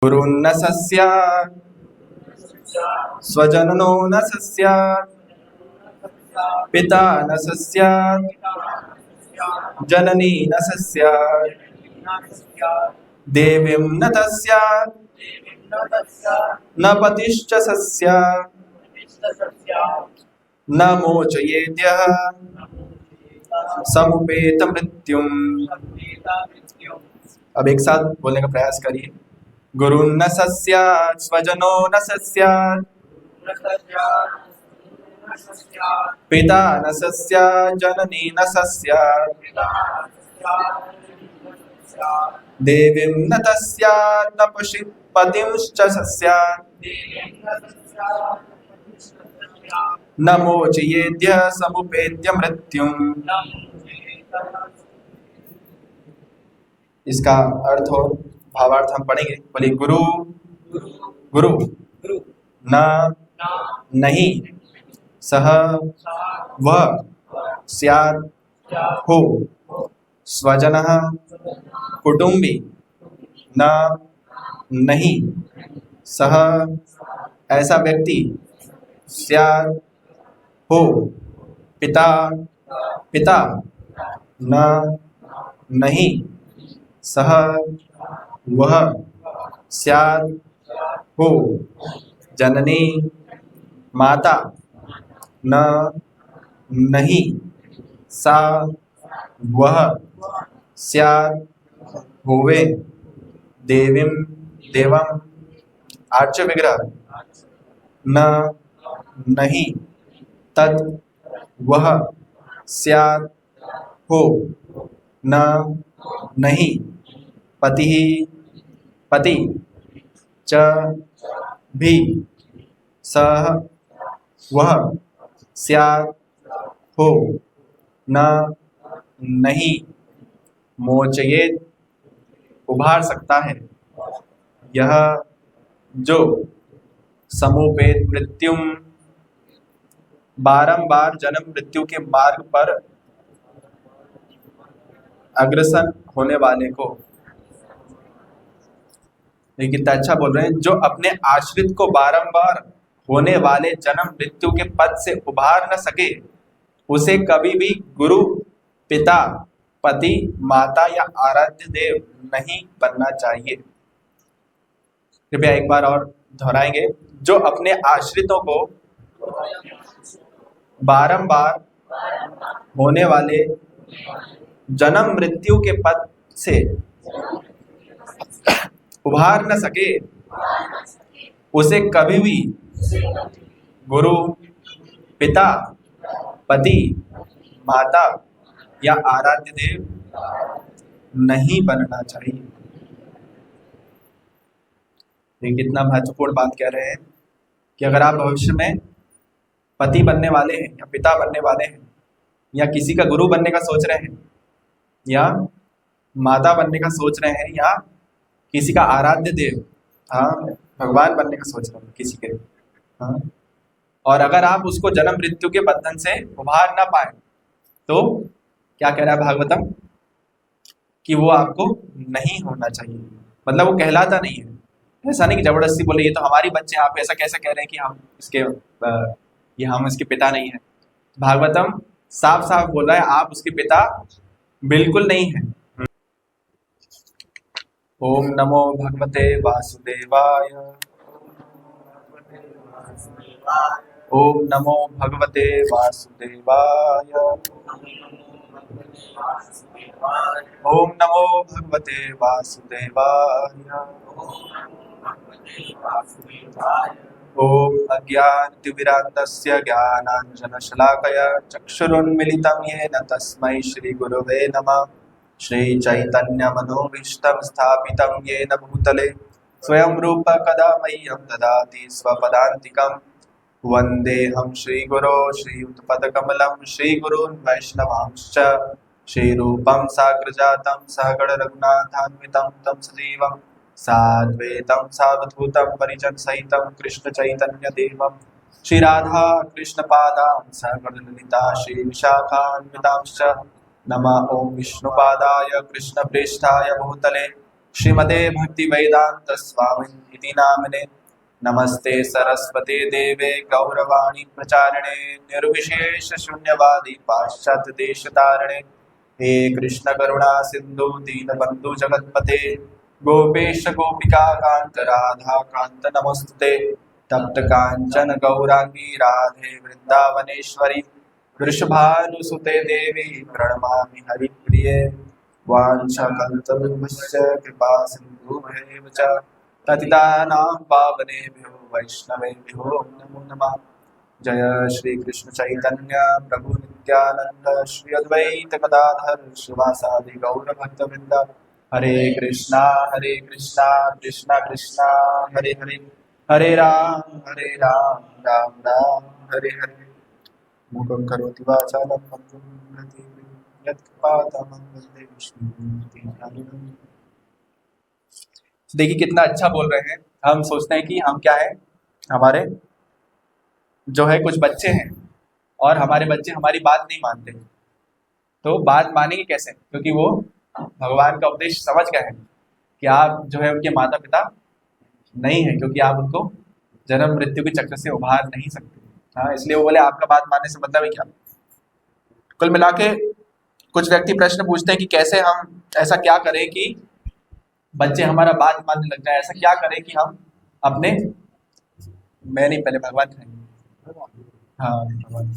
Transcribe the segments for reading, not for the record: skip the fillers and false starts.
गुरुर्न स स्यात् स्वजननो न स स्यात् पिता न स स्यात् जननी न स स्यात् देवीं न तस्यात् न पतिश्च स स्यात् न मोचयेद्यः समुपेत मृत्युम्। अब एक साथ बोलने का प्रयास करिए। गुरुर्न स स्यात् स्वजनो न स स्यात् पिता न स स्यात् जननी न स स्यात् देवीं न तस्यात् न पतिंश्च स स्यात् न मोचयेद्यः समुपेत्य मृत्युम्। इसका अर्थ और भावार्थ हम पढ़ेंगे। बोलिए गुरु गुरु न नहीं सह वह स्यात् हो स्वजनः कुटुंबी न नहीं सह ऐसा व्यक्ति स्यात् हो पिता पिता न नहीं सह वह स्यात् हो जननी माता न नहीं सा वह स्यात् होवे देवीं देवं आर्च विग्रह न नहीं तत् वह स्यात् हो न नहीं पति पति च भी सह वह स्यात् हो न नहीं मोचयेत् उभार सकता है यह जो समुपेत मृत्युम बारंबार जन्म मृत्यु के मार्ग पर अग्रसर होने वाले को। ये कितना अच्छा बोल रहे हैं। जो अपने आश्रित को बारंबार होने वाले जन्म मृत्यु के पद से उभार न सके उसे कभी भी गुरु पिता पति माता या आराध्य देव नहीं बनना चाहिए। कृपया एक बार और दोहराएंगे। जो अपने आश्रितों को बारंबार होने वाले जन्म मृत्यु के पद से उभार न सके उसे कभी भी गुरु पिता पति माता या आराध्य देव नहीं बनना चाहिए। ये कितना महत्वपूर्ण बात कह रहे हैं कि अगर आप भविष्य में पति बनने वाले हैं या पिता बनने वाले हैं या किसी का गुरु बनने का सोच रहे हैं या माता बनने का सोच रहे हैं या किसी का आराध्य देव भगवान बनने का सोच रहे हैं किसी के और अगर आप उसको जन्म मृत्यु के बंधन से उभार ना पाए तो क्या कह रहा है भागवतम कि वो आपको नहीं होना चाहिए। मतलब वो कहलाता नहीं है। ऐसा नहीं कि जबरदस्ती बोले ये तो हमारी बच्चे आप ऐसा कैसे कह रहे हैं कि हम इसके ये हम इसके पिता नहीं है। भागवतम साफ साफ बोल रहा है आप उसके पिता बिल्कुल नहीं है। ओम नमो भगवते वासुदेवाय। ओम नमो भगवते वासुदेवाय। ओम नमो भगवते वासुदेवाय। ओम अज्ञानतिमिरान्धस्य ज्ञानाञ्जनशलाकया चक्षुरुन्मीलितं येन तस्मै श्रीगुरवे नमः। श्रीचैतन्यमनोभीष्टं स्थापितं येन भूतले स्वयं रूप कदा मह्यं ददाति स्वपदान्तिकं। वन्देऽहं श्रीगुरो श्रीयुतपदकमलं श्रीगुरून् वैष्णवांश्च श्रीरूपं साग्रजातं सहगण रघुनाथान्वितं तं सजीवं साद्वैतं सावधूतं परिजनसहितं कृष्णचैतन्यदेवं श्रीराधा कृष्णपादान् सहगण ललिता श्रीविशाखान्वितांश्च नमः। ओं विष्णुपादाय कृष्णप्रेष्ठाय भूतले श्रीमते भक्ति वेदांत स्वामिनिति नामिने नमस्ते सरस्वते देवे गौरवाणी प्रचारिणे निर्विशेष शून्यवादी पाश्चात्य देश तारिणे हे कृष्ण करुणा सिंधु दीनबंधु जगतपते गोपेश गोपिका कांत राधा कांत नमोस्तुते तप्त कांचन गौरांगी राधे वृंदावनेश्वरी वृषभानुसुते देवी प्रणमामि हरिप्रिये वाञ्छाकल्पतरुभ्यश्च कृपा सिन्धुभ्येव च पतितानां पावनेभ्यो वैष्णवेभ्यो नमो नमः। जय श्री कृष्ण चैतन्य प्रभु नित्यानंद श्री अद्वैत गदाधर शिवासादि गौर भक्तवृंद हरे कृष्णा कृष्णा कृष्णा हरे हरे हरे राम राम राम हरे हरे। मूकं करोति वाचालं पङ्गुं लङ्घयति यत्कृपातमहं वन्दे विष्णुं। देखिए कितना अच्छा बोल रहे हैं। हम सोचते हैं कि हम क्या है, हमारे जो है कुछ बच्चे हैं और हमारे बच्चे हमारी बात नहीं मानते, तो बात मानेंगे कैसे? क्योंकि वो भगवान का उपदेश समझ गए हैं कि आप जो है उनके माता पिता नहीं है, क्योंकि आप उनको जन्म मृत्यु के चक्र से उभार नहीं सकते। हाँ, इसलिए वो बोले आपका बात मानने से मतलब है क्या। कुल मिला के कुछ व्यक्ति प्रश्न पूछते हैं कि कैसे हम ऐसा क्या करें कि बच्चे हमारा बात मानने लग जाए, ऐसा क्या करें कि हम अपने मैं नहीं पहले भगवान खाएंगे। हाँ भगवान।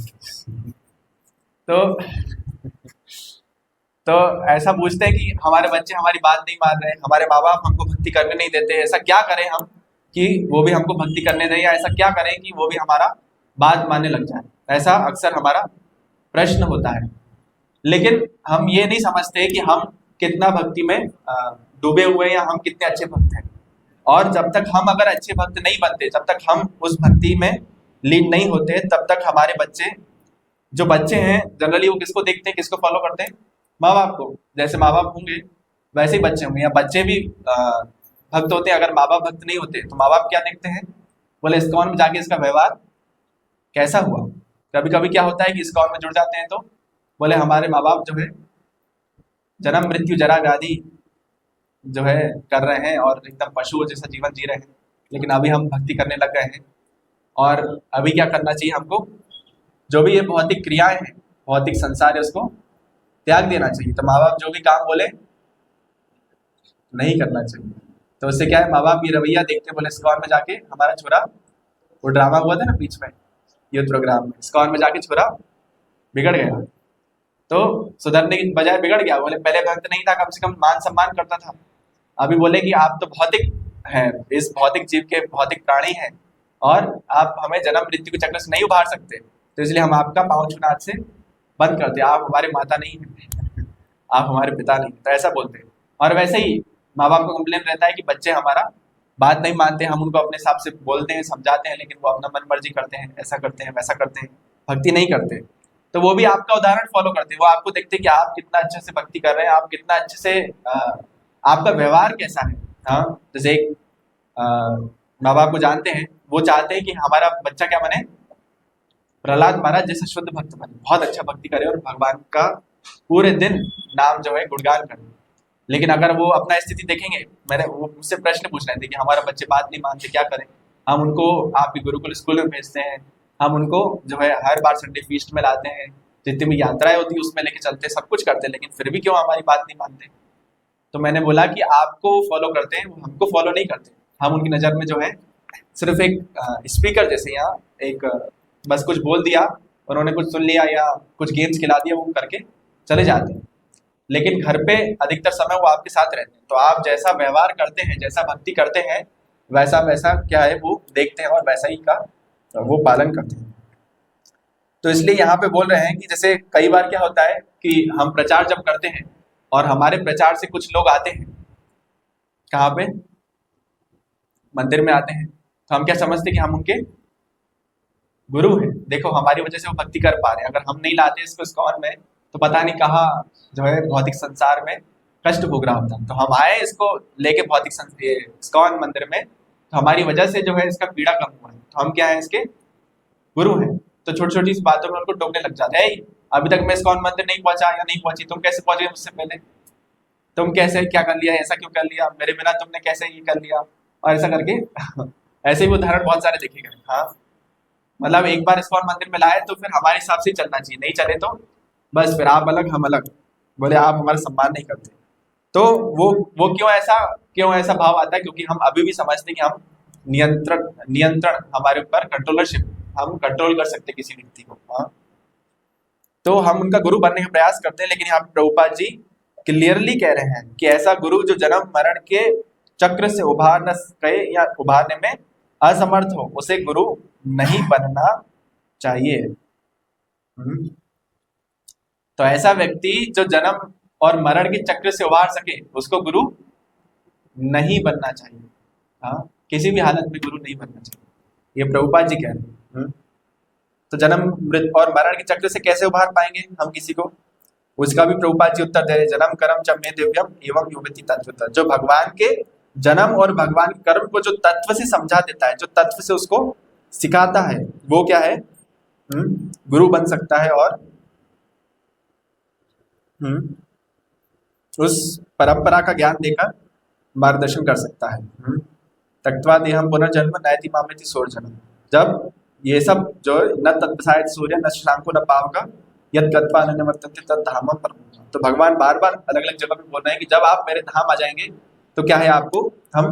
तो ऐसा पूछते हैं कि हमारे बच्चे हमारी बात नहीं मान रहे, हमारे माँ बाप हमको भक्ति करने नहीं देते, ऐसा क्या करें हम कि वो भी हमको भक्ति करने दें, या ऐसा क्या करें कि वो भी हमारा बात मानने लग जाए। ऐसा अक्सर हमारा प्रश्न होता है, लेकिन हम ये नहीं समझते कि हम कितना भक्ति में डूबे हुए हैं या हम कितने अच्छे भक्त हैं। और जब तक हम अगर अच्छे भक्त नहीं बनते, जब तक हम उस भक्ति में लीन नहीं होते, तब तक हमारे बच्चे जो बच्चे हैं जनरली वो किसको देखते हैं, किसको फॉलो करते हैं? माँ बाप को। जैसे माँ बाप होंगे वैसे ही बच्चे होंगे, या बच्चे भी भक्त होते हैं। अगर माँ बाप भक्त नहीं होते तो माँ बाप क्या देखते हैं, बोले इस्कॉन में जाके इसका व्यवहार कैसा हुआ। कभी कभी क्या होता है कि इस्कॉन में जुड़ जाते हैं तो बोले हमारे माँ बाप जो है जन्म मृत्यु जरा व्याधि जो है कर रहे हैं और एकदम पशुओं जैसा जीवन जी रहे हैं, लेकिन अभी हम भक्ति करने लग गए हैं। और अभी क्या करना चाहिए हमको, जो भी ये भौतिक क्रियाएं हैं, भौतिक संसार है, उसको त्याग देना चाहिए। तो माँ बाप जो भी काम बोले नहीं करना चाहिए। तो उससे क्या है, माँ बाप ये रवैया देखते, बोले इस्कॉन में जाके हमारा छोरा, वो ड्रामा हुआ था ना बीच में यूथ प्रोग्राम में, इस्कॉन में जाके छोरा बिगड़ गया, तो सुधरने की बजाय बिगड़ गया। बोले पहले भक्त नहीं था, कम से कम मान सम्मान करता था। अभी बोले कि आप तो भौतिक हैं, इस भौतिक जीव के भौतिक प्राणी हैं और आप हमें जन्म मृत्यु के चक्र से नहीं उभार सकते, तो इसलिए हम आपका पाँव छूना आज से बंद करते हैं। आप हमारे माता नहीं हैं, आप हमारे पिता नहीं, तो ऐसा बोलते हैं। और वैसे ही माँ बाप को कंप्लेन रहता है कि बच्चे हमारा बात नहीं मानते, हम उनको अपने हिसाब से बोलते हैं, समझाते हैं, लेकिन वो अपना मन मर्जी करते हैं, ऐसा करते हैं, वैसा करते हैं, भक्ति नहीं करते। तो वो भी आपका उदाहरण फॉलो करते हैं, वो आपको देखते हैं कि आप कितना अच्छे से भक्ति कर रहे हैं, आप कितना अच्छे से आपका व्यवहार कैसा है। हाँ, जैसे एक माँ बाप को जानते हैं, वो चाहते हैं कि हमारा बच्चा क्या बने, प्रहलाद महाराज जैसा शुद्ध भक्त बने, बहुत अच्छा भक्ति करे और भगवान का पूरे दिन नाम जो है गुणगान करे। लेकिन अगर वो अपना स्थिति देखेंगे, मैंने वो मुझसे प्रश्न पूछ रहे थे कि हमारा बच्चे बात नहीं मानते, क्या करें। हम उनको आपके गुरुकुल स्कूल में भेजते हैं, हम उनको जो है हर बार संडे फीस्ट में लाते हैं, जितनी भी यात्राएं होती है उसमें लेके चलते हैं, सब कुछ करते हैं, लेकिन फिर भी क्यों हमारी बात नहीं मानते। तो मैंने बोला कि आपको फॉलो करते हैं, वो हमको फॉलो नहीं करते। हम उनकी नज़र में जो है सिर्फ एक स्पीकर जैसे, यहाँ एक बस कुछ बोल दिया, उन्होंने कुछ सुन लिया या कुछ गेम्स खिला दिया, वो करके चले जाते हैं। लेकिन घर पे अधिकतर समय वो आपके साथ रहते हैं, तो आप जैसा व्यवहार करते हैं, जैसा भक्ति करते हैं, वैसा वैसा क्या है वो देखते हैं और वैसा ही का वो पालन करते हैं। तो इसलिए यहाँ पे बोल रहे हैं कि जैसे कई बार क्या होता है कि हम प्रचार जब करते हैं और हमारे प्रचार से कुछ लोग आते हैं, कहाँ पे, मंदिर में आते हैं, तो हम क्या समझते हैं कि हम उनके गुरु हैं। देखो हमारी वजह से वो भक्ति कर पा रहे हैं, अगर हम नहीं लाते इसको इस्कॉन में तो पता नहीं कहाँ जो है भौतिक संसार में कष्ट भोग रहा होता। तो हम आए इसको लेके भौतिक इस्कॉन मंदिर में, तो हमारी वजह से जो है इसका पीड़ा कम हुआ है, तो हम क्या है, इसके गुरु हैं। तो छोटी छोटी बातों में उनको टोकने लग जाते हैं, अभी तक मैं इस्कॉन मंदिर नहीं पहुंचा या नहीं पहुंची, तुम कैसे पहुंचे मुझसे पहले। तुम कैसे क्या कर लिया, ऐसा क्यों कर लिया, मेरे बिना तुमने कैसे ये कर लिया, और ऐसा करके ऐसे भी उदाहरण बहुत सारे देखे गए। हाँ, मतलब एक बार इस्कॉन मंदिर में लाए तो फिर हमारे हिसाब से ही चलना चाहिए, नहीं चले तो बस फिर आप अलग हम अलग, बोले आप हमारा सम्मान नहीं करते। तो वो क्यों ऐसा भाव आता है, क्योंकि हम अभी भी समझते हैं कि हम नियंत्रण नियंत्रण हमारे ऊपर कंट्रोलरशिप, हम कंट्रोल कर सकते हैं किसी व्यक्ति को। हाँ, तो हम उनका गुरु बनने का प्रयास करते हैं, लेकिन यहाँ पे प्रभुपाद जी क्लियरली कह रहे हैं कि ऐसा गुरु जो जन्म मरण के चक्र से उभार न सके या उभारने में असमर्थ हो, उसे गुरु नहीं बनना चाहिए। हम्म। तो ऐसा व्यक्ति जो जन्म और मरण के चक्र से उभार सके, उसको गुरु नहीं बनना चाहिए। हाँ, किसी भी हालत में गुरु नहीं बनना चाहिए, ये प्रभुपाद जी कह रहे हैं। तो जन्म मृत्यु और मरण के चक्र से कैसे उभार पाएंगे हम किसी को, उसका भी प्रभुपाद जी उत्तर दे रहे, जन्म कर्म च मे दिव्यम एवं युवती तत्वतः। जो भगवान के जन्म और भगवान के कर्म को जो तत्व से समझा देता है, जो तत्व से उसको सिखाता है, वो क्या है, गुरु बन सकता है और उस परंपरा का ज्ञान देकर मार्गदर्शन कर सकता है। तक्त्वा देहम पुनर्जन्म नयति मामेति सोर्जनम। जब ये सब जो न तत्सायत सूर्य न शशांको न पावक यद गत्वा न निवर्तन्ते तद धामम परमम। तो भगवान बार बार अलग अलग जगह पे बोल रहे हैं कि जब आप मेरे धाम आ जाएंगे तो क्या है, आपको हम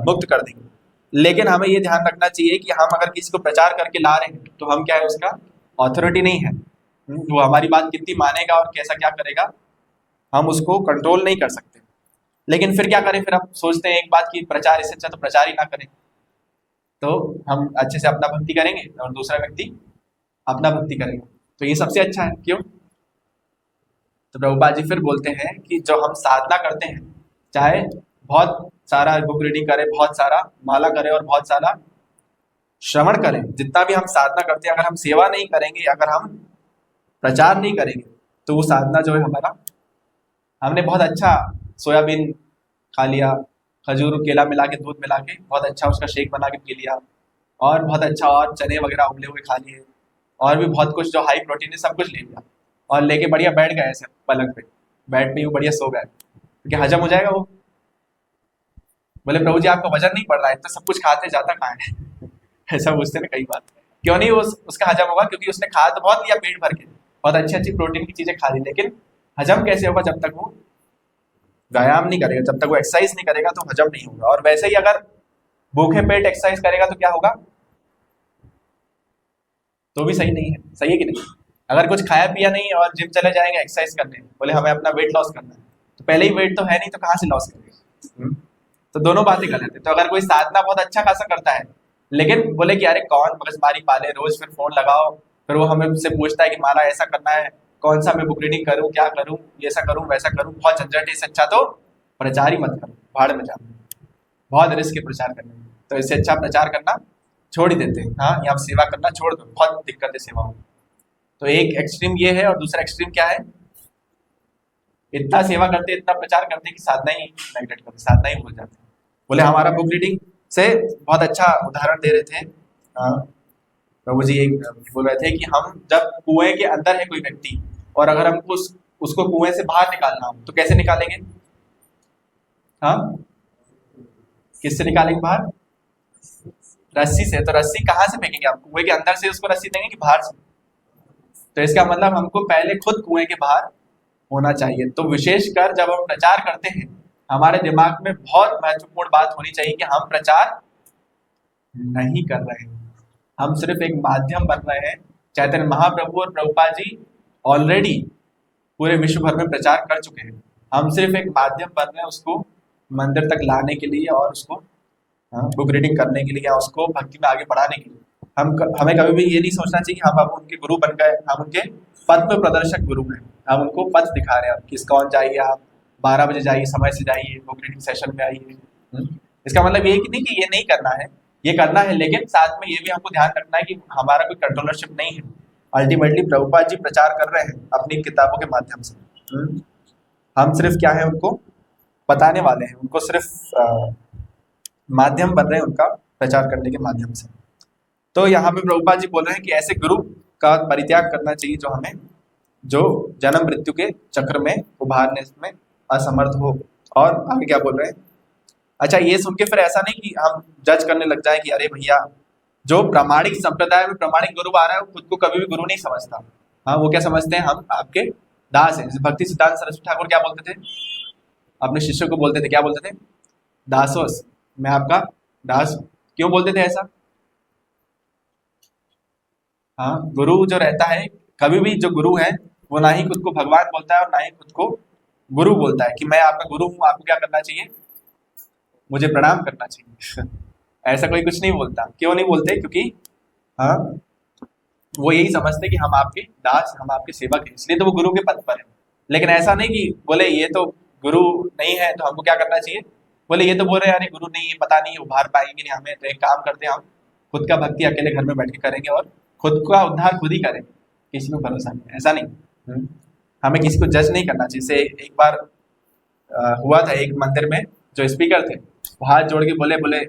मुक्त कर देंगे। लेकिन हमें ये ध्यान रखना चाहिए कि हम अगर किसी को प्रचार करके ला रहे हैं तो हम क्या है, उसका ऑथोरिटी नहीं है। वो हमारी बात कितनी मानेगा और कैसा क्या करेगा, हम उसको कंट्रोल नहीं कर सकते। लेकिन फिर क्या करें, फिर हम सोचते हैं एक बात की प्रचार इससे अच्छा तो प्रचार ही ना करें, तो हम अच्छे से अपना भक्ति करेंगे और दूसरा व्यक्ति अपना भक्ति करेगा, तो ये सबसे अच्छा है। क्यों? तो प्रभुपाद जी फिर बोलते हैं कि जो हम साधना करते हैं, चाहे बहुत सारा बुक रीडिंग करें, बहुत सारा माला करें और बहुत सारा श्रवण करें, जितना भी हम साधना करते हैं, अगर हम सेवा नहीं करेंगे, अगर हम प्रचार नहीं करेंगे, तो वो साधना जो है हमारा, हमने बहुत अच्छा सोयाबीन खा लिया, खजूर केला मिला के दूध मिला के बहुत अच्छा उसका शेक बना के पी लिया, और बहुत अच्छा और चने वगैरह उबले हुए खा लिए, और भी बहुत कुछ जो हाई प्रोटीन है सब कुछ ले लिया, और लेके बढ़िया बैठ गए ऐसे पलंग पे, बेड पे यूँ बढ़िया सो गए, क्योंकि हजम हो जाएगा वो। बोले प्रभु जी आपका वजन नहीं बढ़ रहा है, तो सब कुछ खाते जाता कहाँ है ऐसा पूछते ना कई बार। क्यों नहीं उसका हजम होगा, क्योंकि उसने खा तो बहुत लिया पेट भर के, बहुत अच्छी अच्छी प्रोटीन की चीजें खा ली, लेकिन हजम कैसे होगा, जब तक वो व्यायाम नहीं करेगा, जब तक वो एक्सरसाइज नहीं करेगा तो हजम नहीं होगा। और वैसे ही अगर भूखे पेट एक्सरसाइज करेगा तो क्या होगा, तो भी सही नहीं है। सही है कि नहीं? अगर कुछ खाया पिया नहीं और जिम चले जाएंगे एक्सरसाइज करने, बोले हमें अपना वेट लॉस करना है, तो पहले ही वेट तो है नहीं, तो कहाँ से लॉस करेंगे? तो दोनों बातें गलत है। तो अगर कोई साधना बहुत अच्छा खासा करता है, लेकिन बोले कि अरे कौन मगजमारी पाले, रोज फिर फोन लगाओ, फिर वो हमें से पूछता है कि माला ऐसा करना है, कौन सा मैं बुक रीडिंग करूँ, क्या करूँ, ऐसा करूँ वैसा करूँ, बहुत झंझट है, इससे अच्छा तो प्रचार ही मत करो, भाड़ में जाओ, बहुत रिस्क है प्रचार करने में, तो इससे अच्छा प्रचार करना छोड़ ही देते हैं। हाँ, यहाँ सेवा करना छोड़ दो, बहुत दिक्कत है सेवा में। तो एक एक्सट्रीम ये है, और दूसरा एक्सट्रीम क्या है, इतना सेवा करते इतना प्रचार करते कि साधना ही नेगलेक्ट करते, साधना ही भूल जाते। बोले हमारा बुक रीडिंग से बहुत अच्छा उदाहरण दे रहे थे प्रभु जी, एक बोल रहे थे कि हम जब कुएं के अंदर है कोई व्यक्ति, और अगर हमको उसको कुएं से बाहर निकालना हो तो कैसे निकालेंगे? हाँ, किससे निकालेंगे बाहर? रस्सी से। तो रस्सी कहाँ से फेंकेंगे आप? कुएं के अंदर से उसको रस्सी देंगे कि बाहर से? तो इसका मतलब हमको पहले खुद कुएं के बाहर होना चाहिए। तो विशेषकर जब हम प्रचार करते हैं, हमारे दिमाग में बहुत महत्वपूर्ण बात होनी चाहिए कि हम प्रचार नहीं कर रहे हैं, हम सिर्फ एक माध्यम बन रहे हैं। चैतन्य महाप्रभु और प्रभुपाद जी ऑलरेडी पूरे विश्व भर में प्रचार कर चुके हैं, हम सिर्फ एक माध्यम बन रहे हैं उसको मंदिर तक लाने के लिए, और उसको बुक रीडिंग करने के लिए, या उसको भक्ति में आगे बढ़ाने के लिए। हमें कभी भी ये नहीं सोचना चाहिए कि हम अब उनके गुरु बन गए, हम उनके पथ प्रदर्शक गुरु हैं, हम उनको पथ दिखा रहे हैं। आप किसकॉन जाइए, आप 12 बजे जाइए, समय से जाइए, बुक रीडिंग सेशन में आइए। इसका मतलब ये नहीं कि ये नहीं करना है, ये करना है, लेकिन साथ में ये भी हमको ध्यान रखना है कि हमारा कोई कंट्रोलरशिप नहीं है। अल्टीमेटली प्रभुपाद जी प्रचार कर रहे हैं अपनी किताबों के माध्यम से, हम सिर्फ क्या है, उनको बताने वाले हैं, उनको सिर्फ माध्यम बन रहे हैं उनका प्रचार करने के माध्यम से। तो यहाँ पे प्रभुपाद जी बोल रहे हैं कि ऐसे गुरु का परित्याग करना चाहिए जो हमें, जो जन्म मृत्यु के चक्र में उभारने में असमर्थ हो। और आगे क्या बोल रहे हैं? अच्छा, ये सुन के फिर ऐसा नहीं कि हम जज करने लग जाए कि अरे भैया, जो प्रामाणिक संप्रदाय में प्रामाणिक गुरु आ रहा है वो खुद को कभी भी गुरु नहीं समझता। हाँ, वो क्या समझते हैं? हम आपके दास हैं। जैसे भक्ति सिद्धांत सरस्वती ठाकुर क्या बोलते थे? अपने शिष्यों को बोलते थे, क्या बोलते थे? दासोस, मैं आपका दास हूं। क्यों बोलते थे ऐसा? हाँ, गुरु जो रहता है, कभी भी जो गुरु है वो ना ही खुद को भगवान बोलता है और ना ही खुद को गुरु बोलता है कि मैं आपका गुरु हूँ, आपको क्या करना चाहिए? मुझे प्रणाम करना चाहिए। ऐसा कोई कुछ नहीं बोलता। क्यों नहीं बोलते? क्योंकि हाँ, वो यही समझते कि हम आपके दास, हम आपके सेवक हैं, इसलिए तो वो गुरु के पद पर है। लेकिन ऐसा नहीं कि बोले ये तो गुरु नहीं है तो हमको क्या करना चाहिए? बोले ये तो बोल रहे हैं अरे गुरु नहीं है, पता नहीं उभार पाएंगे नहीं हमें, तो एक काम करते हैं, हम खुद का भक्ति अकेले घर में बैठ के करेंगे और खुद का उद्धार खुद ही करेंगे, किसी में भरोसा नहीं। ऐसा नहीं। हमें किसी को जज नहीं करना चाहिए। जैसे एक बार हुआ था एक मंदिर में, जो स्पीकर थे वो हाथ जोड़ के बोले बोले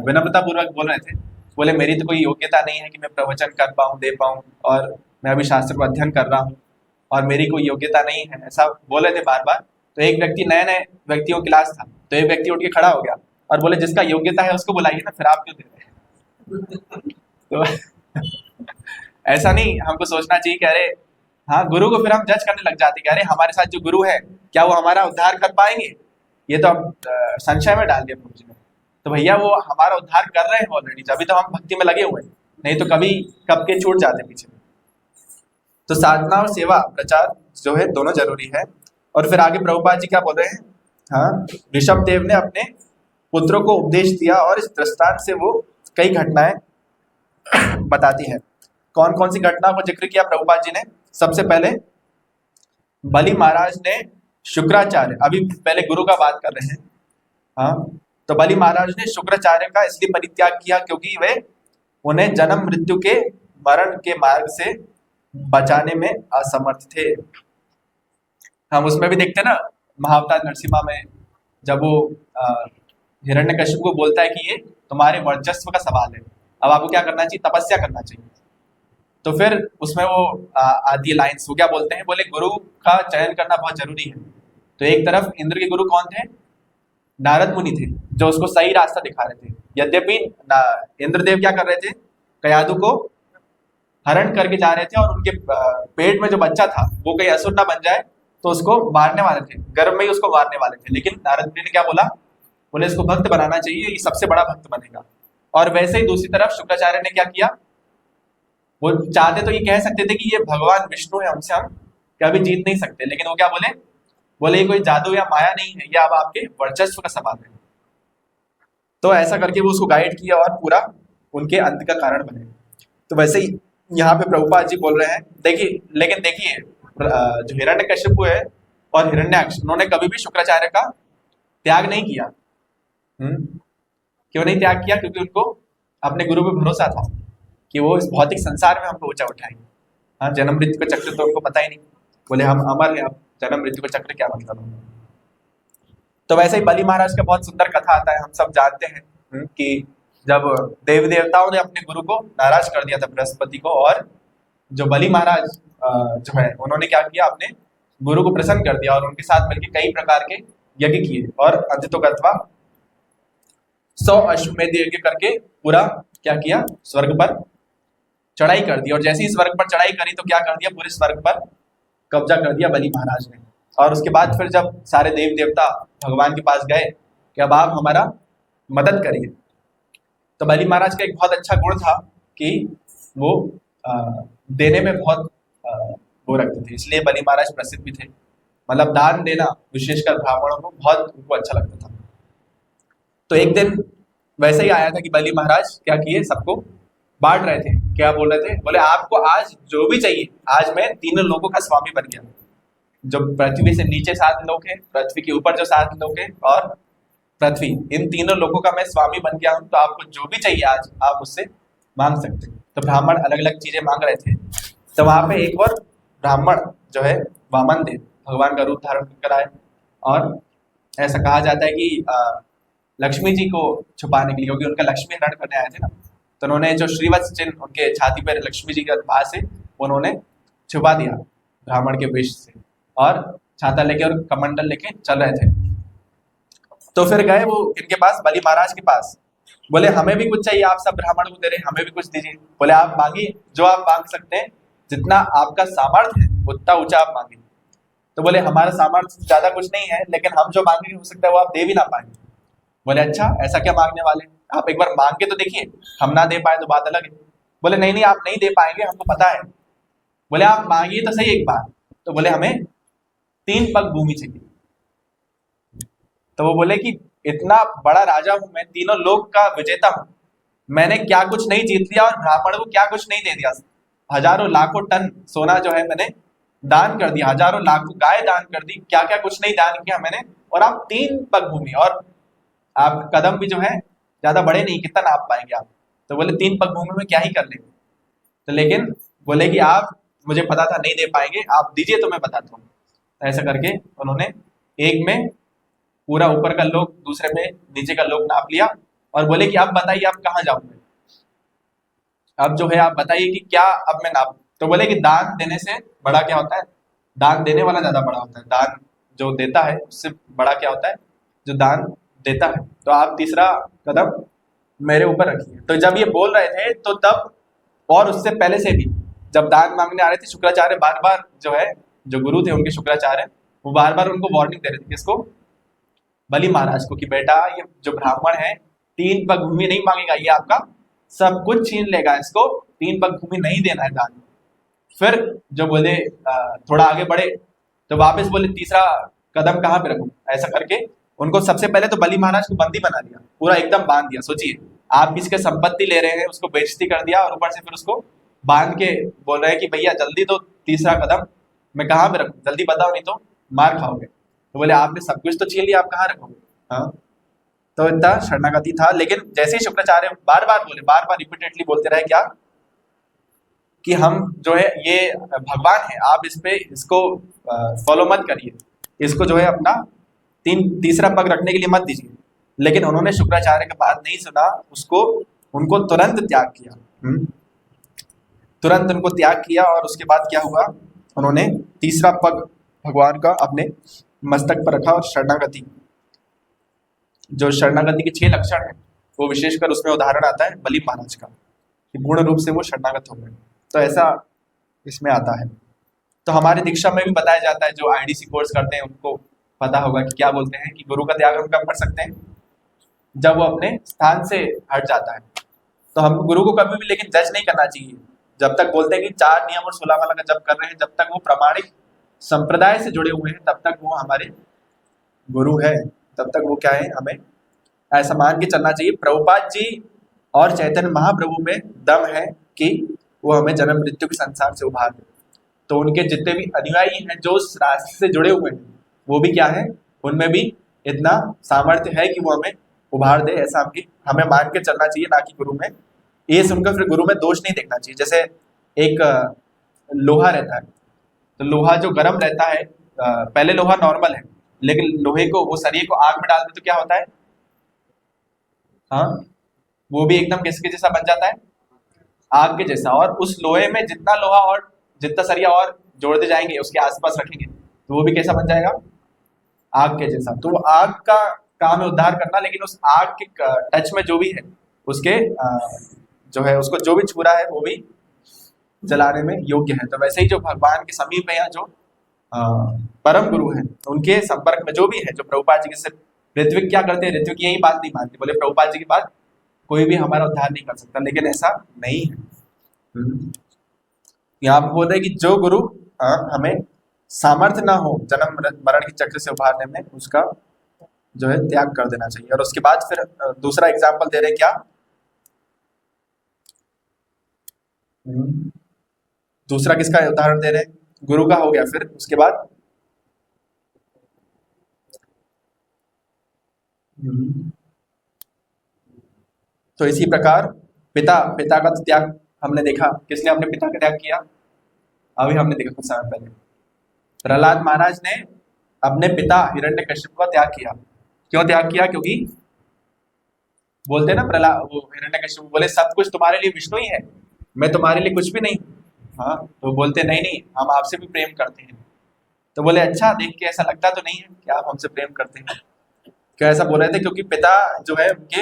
विनम्रता पूर्वक बोल रहे थे, बोले मेरी तो कोई योग्यता नहीं है कि मैं प्रवचन कर पाऊँ, दे पाऊँ, और मैं अभी शास्त्र को अध्ययन कर रहा हूँ और मेरी कोई योग्यता नहीं है, ऐसा बोले थे बार बार। तो एक व्यक्ति, नए नए व्यक्तियों की क्लास था, तो एक व्यक्ति उठ के खड़ा हो गया और बोले जिसका योग्यता है उसको बुलाइए ना, फिर आप क्यों दे रहे हैं? तो ऐसा नहीं, हमको सोचना चाहिए कि अरे हाँ, गुरु को फिर हम जज करने लग जाते कि अरे हमारे साथ जो गुरु है क्या वो हमारा उद्धार कर पाएंगे? ये तो अब संशय में डाल दिया प्रभु जी ने। तो भैया वो हमारा उद्धार कर रहे हैं ऑलरेडी, अभी तो हम भक्ति में लगे हुए हैं, नहीं तो कभी कब के छूट जाते पीछे। तो साधना और सेवा प्रचार जो है दोनों जरूरी है। और फिर आगे प्रभुपाद जी क्या बोल रहे हैं? हाँ, ऋषभ देव ने अपने पुत्रों को उपदेश दिया और इस दृष्टांत से वो कई घटनाएं बताती है। कौन कौन सी घटना को जिक्र किया प्रभुपाद जी ने? सबसे पहले बलि महाराज ने शुक्राचार्य, अभी पहले गुरु का बात कर रहे हैं। हाँ, तो बलि महाराज ने शुक्राचार्य का इसलिए परित्याग किया क्योंकि वे उन्हें जन्म मृत्यु के मरण के मार्ग से बचाने में असमर्थ थे। हम उसमें भी देखते ना, महाअवतार नरसिम्हा में, जब वो हिरण्यकश्यप को बोलता है कि ये तुम्हारे वर्चस्व का सवाल है, अब आपको क्या करना चाहिए? तपस्या करना चाहिए। तो फिर उसमें वो आदि लाइन्स वो क्या बोलते हैं? बोले गुरु का चयन करना बहुत जरूरी है। तो एक तरफ इंद्र के गुरु कौन थे? नारद मुनि थे, जो उसको सही रास्ता दिखा रहे थे। यद्यपि इंद्रदेव क्या कर रहे थे? कयादु को हरण करके जा रहे थे और उनके पेट में जो बच्चा था वो कहीं असुर ना बन जाए, तो उसको मारने वाले थे, गर्भ में ही उसको मारने वाले थे। लेकिन नारद मुनि ने क्या बोला? बोले इसको भक्त बनाना चाहिए, ये सबसे बड़ा भक्त बनेगा। और वैसे ही दूसरी तरफ शुक्राचार्य ने क्या किया? वो चाहते तो ये कह सकते थे कि ये भगवान विष्णु है, हमसे हम कभी जीत नहीं सकते, लेकिन वो क्या बोले? बोले ये कोई जादू या माया नहीं है, ये अब आपके वर्चस्व का सवाल है। तो ऐसा करके वो उसको गाइड किया और पूरा उनके अंत का कारण बने। तो वैसे ही यहाँ पे प्रभुपाद जी बोल रहे हैं, देखिए, लेकिन देखिए जो हिरण्यकश्यप है और हिरण्याक्ष, उन्होंने कभी भी शुक्राचार्य का त्याग नहीं किया। क्यों नहीं त्याग किया? क्योंकि उनको अपने गुरु पे भरोसा था कि वो इस भौतिक संसार में हमको ऊंचा उठाएंगे। हाँ, जन्म मृत्यु का चक्र तो उनको पता ही नहीं। बोले हम अमर हैं, अब जन्म मृत्यु का चक्र क्या मतलब है? तो वैसे ही बलि महाराज का बहुत सुंदर कथा आता है, हम सब जानते हैं कि जब देवी देवताओं ने अपने गुरु को नाराज कर दिया था, बृहस्पति को, और जो बलि महाराज जो है उन्होंने क्या किया? अपने गुरु को प्रसन्न कर दिया और उनके साथ मिलकर कई प्रकार के यज्ञ किए और अंततोगत्वा 100 अश्वमेध यज्ञ करके पूरा क्या किया? स्वर्ग पर चढ़ाई कर दी। और जैसे ही स्वर्ग पर चढ़ाई करी तो क्या कर दिया? पूरे स्वर्ग पर कब्जा कर दिया बलि महाराज ने। और उसके बाद फिर जब सारे देव देवता भगवान के पास गए कि अब आप हमारा मदद करिए, तो बलि महाराज का एक बहुत अच्छा गुण था कि वो देने में बहुत वो रखते थे, इसलिए बलि महाराज प्रसिद्ध भी थे। मतलब दान देना, विशेषकर ब्राह्मणों को, बहुत उनको अच्छा लगता था। तो एक दिन वैसे ही आया था कि बलि महाराज क्या किए? सबको बांट रहे थे। क्या बोल रहे थे? बोले आपको आज जो भी चाहिए, आज मैं तीनों लोगों का स्वामी बन गया। जो पृथ्वी से नीचे 7 लोग हैं, पृथ्वी के ऊपर जो 7 लोग हैं, और पृथ्वी, इन तीनों लोगों का मैं स्वामी बन गया हूँ। तो आपको जो भी चाहिए आज आप उससे मांग सकते हैं। तो ब्राह्मण अलग अलग चीजें मांग रहे थे। तो वहां पे एक और ब्राह्मण जो है वामन देव, भगवान का रूप धारण कर आए, और ऐसा कहा जाता है कि लक्ष्मी जी को छुपाने के लिए, क्योंकि उनका लक्ष्मी हरण करने आए थे ना, तो उन्होंने जो श्रीवत्स चिन्ह उनके छाती पर लक्ष्मी जी के पास से उन्होंने छुपा दिया ब्राह्मण के वेश से। और छाता लेके और कमंडल लेके चल रहे थे। तो फिर गए वो इनके पास, बलि महाराज के पास। बोले हमें भी कुछ चाहिए, आप सब ब्राह्मण को दे रहे हैं, हमें भी कुछ दीजिए। बोले आप मांगिए जो आप मांग सकते हैं, जितना आपका सामर्थ्य है उतना ऊंचा आप मांगिए। तो बोले हमारा सामर्थ्य ज्यादा कुछ नहीं है, लेकिन हम जो मांगेंगे हो सकता है वो आप दे भी ना पाएंगे। बोले अच्छा, ऐसा क्या मांगने वाले, आप एक बार मांग के तो देखिए, हम ना दे पाए तो बात अलग है। बोले नहीं नहीं, आप नहीं दे पाएंगे, हमको पता है। बोले आप मांगिए तो सही एक बार। तो बोले हमें 3 पग भूमि चाहिए। तो वो बोले कि इतना बड़ा राजा हूं मैं, तीनों लोक का विजेता हूं, मैंने क्या कुछ नहीं जीत लिया और ब्राह्मण को क्या कुछ नहीं दे दिया। हजारों लाखों टन सोना जो है मैंने दान कर दिया, हजारों लाखों गाय दान कर दी, क्या क्या कुछ नहीं दान किया मैंने। और आप 3 पग भूमि, और आप कदम भी जो है ज्यादा बड़े नहीं, कितना नाप पाएंगे आप। तो बोले 3 पग भूमि में क्या ही कर लेंगे। तो लेकिन बोले कि आप, मुझे पता था नहीं दे पाएंगे, आप दीजिए तो मैं बताता हूँ। तो ऐसा करके उन्होंने एक में पूरा ऊपर का लोक, दूसरे में नीचे का लोक नाप लिया, और बोले कि अब बताइए आप कहाँ जाओगे, अब जो है आप बताइए कि क्या अब मैं नाप। तो बोले कि दान देने से बड़ा क्या होता है, दान देने वाला ज्यादा बड़ा होता है, दान जो देता है उससे बड़ा क्या होता है, जो दान देता है। तो आप तीसरा कदम मेरे ऊपर रखिए। तो जब ये बोल रहे थे तो तब, और उससे पहले से भी जब दान मांगने आ रहे थे, शुक्राचार्य बार बार जो है, जो गुरु थे उनके शुक्राचार्य, वो बार बार उनको वार्निंग दे रहे थे। किसको? बलि महाराज को, कि बेटा ये जो ब्राह्मण है 3 पग भूमि नहीं मांगेगा, ये आपका सब कुछ छीन लेगा, इसको 3 पग भूमि नहीं देना है दान। फिर जो बोले थोड़ा आगे बढ़े तो वापस बोले तीसरा कदम कहाँ पे रखूं। ऐसा करके उनको सबसे पहले तो बलि महाराज को बंदी बना दिया, पूरा एकदम बांध दिया। सोचिए, आप किसी के संपत्ति ले रहे हैं, उसको बेइज्जती कर दिया, और ऊपर से फिर उसको बांध के बोल रहे हैं कि भैया जल्दी दो, तीसरा कदम मैं कहाँ पे रखूं, जल्दी बताओ नहीं तो मार खाओगे। तो बोले आपने सब कुछ तो छीन लिया, आप कहाँ रखोगे। हाँ, तो इतना शरणागति था। लेकिन जैसे ही शुक्राचार्य बार बार बोले, बार बार रिपीटेडली बोलते रहे क्या, कि हम जो है ये भगवान है, आप इस पे इसको फॉलो मत करिए, इसको जो है अपना तीसरा पग रखने के लिए मत दीजिए। लेकिन उन्होंने शुक्राचार्य का बात नहीं सुना, उसको उनको तुरंत त्याग किया। तुरंत उनको त्याग किया, और उसके बाद क्या हुआ, उन्होंने तीसरा पग भगवान का अपने मस्तक पर रखा। और शरणागति, जो शरणागति के 6 लक्षण है, वो विशेषकर उसमें उदाहरण आता है बलि महाराज का, कि पूर्ण रूप से वो शरणागत हो गए। तो ऐसा इसमें आता है। तो हमारी दीक्षा में भी बताया जाता है, जो आईडीसी कोर्स करते हैं उनको पता होगा कि क्या बोलते हैं, कि गुरु का त्याग हम कब कर सकते हैं, जब वो अपने स्थान से हट जाता है। तो हम गुरु को कभी भी लेकिन जज नहीं करना चाहिए। जब तक बोलते हैं कि 4 नियम और 16 माला का जप कर रहे हैं, जब तक वो प्रामाणिक संप्रदाय से जुड़े हुए हैं, तब तक वो हमारे गुरु है, तब तक वो क्या है, हमें ऐसा मान के चलना चाहिए। प्रभुपाद जी और चैतन्य महाप्रभु में दम है कि वो हमें जन्म मृत्यु के संसार से उभार दे। तो उनके जितने भी अनुयायी हैं जो उस रास्ते से जुड़े हुए हैं, वो भी क्या है, उनमें भी इतना सामर्थ्य है कि वो हमें उभार दे। ऐसा हमें मान के चलना चाहिए, ना कि गुरु में ये सुनकर फिर गुरु में दोष नहीं देखना चाहिए। जैसे एक लोहा रहता है, तो लोहा जो गर्म रहता है, पहले लोहा नॉर्मल है, लेकिन लोहे को, वो सरिये को आग में डाल दे तो क्या होता है, हाँ, वो भी एकदम किसके जैसा बन जाता है, आग के जैसा। और उस लोहे में जितना लोहा और जितना सरिया और जोड़ते जाएंगे, उसके आसपास रखेंगे, तो वो भी कैसा बन जाएगा, आग के जैसा। तो वो आग का काम है उद्धार करना, लेकिन उस आग के टच में जो भी है, उसके जो है, उसको जो भी छू रहा है वो भी जलाने में योग्य है। तो वैसे ही जो भगवान के समीप है, या जो परम गुरु है, उनके संपर्क में जो भी है, जो प्रभुपाद जी के सिर्फ, ऋत्विक क्या करते हैं, ऋत्विक यही बात नहीं मानते, बोले प्रभुपाद जी की बात कोई भी हमारा उद्धार नहीं कर सकता। लेकिन ऐसा नहीं है। यहाँ पे बोलते हैं कि जो गुरु हमें सामर्थ्य ना हो जन्म मरण के चक्र से उभारने में, उसका जो है त्याग कर देना चाहिए। और उसके बाद फिर दूसरा एग्जाम्पल दे रहे क्या, दूसरा किसका उदाहरण दे रहे हैं, गुरु का हो गया। फिर उसके बाद तो इसी प्रकार पिता, पिता का तो त्याग हमने देखा, किसने अपने पिता का त्याग किया, अभी हमने देखा कुछ समय पहले, प्रहलाद महाराज ने अपने पिता हिरण्यकश्यप का त्याग किया। क्यों त्याग किया, क्योंकि बोलते हैं ना, प्रहलाद, वो हिरण्यकश्यप बोले सब कुछ तुम्हारे लिए विष्णु ही है, मैं तुम्हारे लिए कुछ भी नहीं। हाँ, तो बोलते नहीं नहीं, हम आपसे भी प्रेम करते हैं। तो बोले अच्छा, देख के ऐसा लगता तो नहीं है कि आप हमसे प्रेम करते हैं। क्यों ऐसा बोल रहे थे? क्योंकि पिता जो है उनके,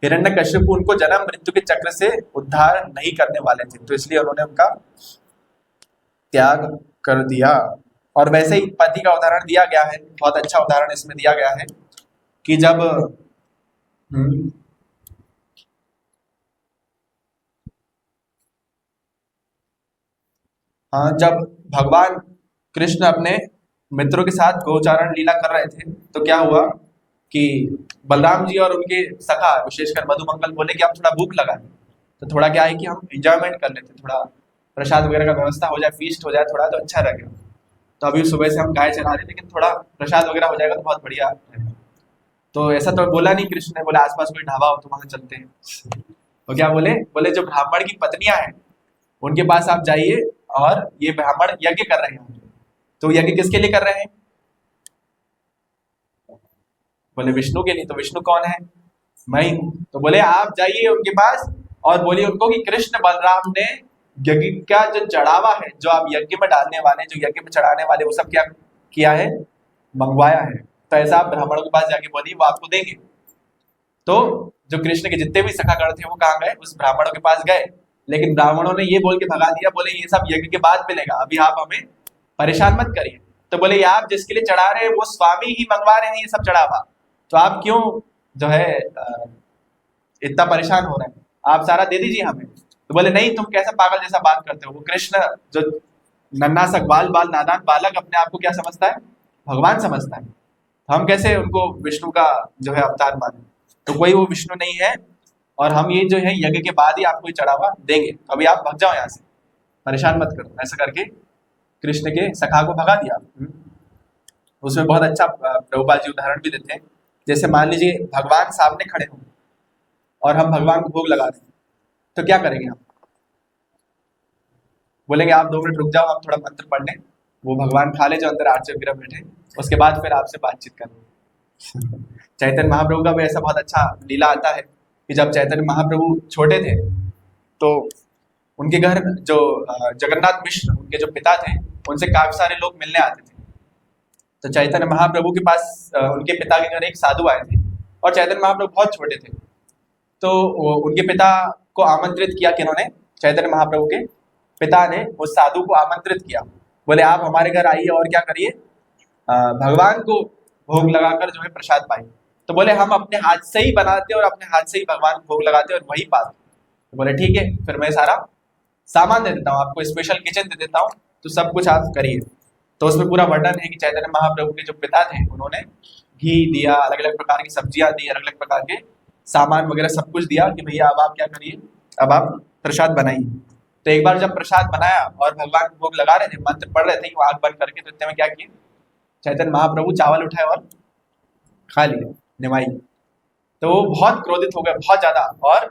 हिरण्यकश्यप, उनको जन्म मृत्यु के चक्र से उद्धार नहीं करने वाले थे, तो इसलिए उन्होंने उनका त्याग कर दिया। और वैसे ही पति का उदाहरण दिया गया है, बहुत अच्छा उदाहरण इसमें दिया गया है कि जब हम्म, हाँ, जब भगवान कृष्ण अपने मित्रों के साथ गोचारण लीला कर रहे थे, तो क्या हुआ कि बलराम जी और उनके सखा विशेषकर मधुमंगल बोले कि अब थोड़ा भूख लगा है, तो थोड़ा क्या है कि हम एंजॉयमेंट कर लेते, थोड़ा प्रसाद वगैरह का व्यवस्था हो जाए, फीस्ट हो जाए थोड़ा, तो अच्छा रहेगा। तो अभी सुबह से हम गाय चरा रहे, लेकिन थोड़ा प्रसाद वगैरह हो जाएगा तो बहुत बढ़िया रहेगा। तो ऐसा तो बोला नहीं कृष्ण ने, बोला आसपास कोई ढाबा हो तो वहां चलते हैं। तो क्या बोले? बोले जो ब्राह्मण की पत्नियां हैं उनके पास आप जाइए, और ये ब्राह्मण यज्ञ कर रहे हैं। तो यज्ञ किसके लिए कर रहे हैं? बोले विष्णु के लिए। तो विष्णु कौन है? मैं ही हूं। तो बोले आप जाइए उनके पास और बोलिए उनको कि कृष्ण बलराम ने यज्ञ का जो चढ़ावा है, जो आप यज्ञ में डालने वाले, जो यज्ञ में चढ़ाने वाले, वो सब क्या किया है? मंगवाया है। तो ऐसा आप ब्राह्मणों के पास जाके बोलिए, वो आपको देंगे। तो जो कृष्ण के जितने भी सखागण थे वो कहाँ गए? उस ब्राह्मणों के पास गए, लेकिन ब्राह्मणों ने ये बोल के भगा दिया, बोले ये सब यज्ञ के बाद मिलेगा, अभी आप हमें परेशान मत करिए। तो बोले ये आप जिसके लिए चढ़ा रहे हैं वो स्वामी ही मंगवा रहे हैं ये सब चढ़ावा, तो आप क्यों जो है इतना परेशान हो रहे हैं, आप सारा दे दीजिए हमें। तो बोले नहीं, तुम कैसा पागल जैसा बात करते हो, वो कृष्ण जो नन्हा सा बाल बाल नादान बालक अपने आप को क्या समझता है? भगवान समझता है। तो हम कैसे उनको विष्णु का जो है अवतार माने? तो कोई वो विष्णु नहीं है, और हम ये जो है यज्ञ के बाद ही आपको ये चढ़ावा देंगे, तो अभी आप भग जाओ यहाँ से, परेशान मत करो। ऐसा करके कृष्ण के सखा को भगा दिया। उसमें बहुत अच्छा प्रभुपाद जी उदाहरण भी देते हैं। जैसे मान लीजिए भगवान सामने खड़े हों और हम भगवान को भोग लगा दें, तो क्या करेंगे हम? बोलेंगे आप 2 मिनट रुक जाओ, हम थोड़ा मंत्र पढ़ लें, वो भगवान खा ले जो अंदर आचार्य विग्रह बैठे, उसके बाद फिर आपसे बातचीत करेंगे। चैतन्य महाप्रभु का भी ऐसा बहुत अच्छा लीला आता है कि जब चैतन्य महाप्रभु छोटे थे, तो उनके घर जो जगन्नाथ मिश्र उनके जो पिता थे, उनसे काफी सारे लोग मिलने आते थे। तो चैतन्य महाप्रभु के पास उनके पिता के घर एक साधु आए थे, और चैतन्य महाप्रभु बहुत छोटे थे। तो उनके पिता को आमंत्रित किया, किन्होंने? चैतन्य महाप्रभु के पिता ने उस साधु को आमंत्रित किया, बोले आप हमारे घर आइए और क्या करिए, भगवान को भोग लगाकर जो है प्रसाद पाइए। तो बोले हम अपने हाथ से ही बनाते और अपने हाथ से ही भगवान को भोग लगाते और वही पाते। तो बोले ठीक है, फिर मैं सारा सामान दे देता हूँ आपको, स्पेशल किचन दे देता हूँ, तो सब कुछ आप करिए। तो उसमें पूरा वर्णन है कि चैतन्य महाप्रभु के जो पिता थे उन्होंने घी दिया, अलग अलग प्रकार की सब्जियां दी, अलग अलग प्रकार के सामान वगैरह सब कुछ दिया कि भैया अब आप क्या करिए, अब आप प्रसाद बनाइए। तो एक बार जब प्रसाद बनाया और भगवान को भोग लगा रहे थे, मंत्र पढ़ रहे थे, आग बंद करके, तो इतने में क्या किए, चैतन्य महाप्रभु चावल उठाए और खा लिए, निमाई। तो वो बहुत क्रोधित हो गए, बहुत ज्यादा, और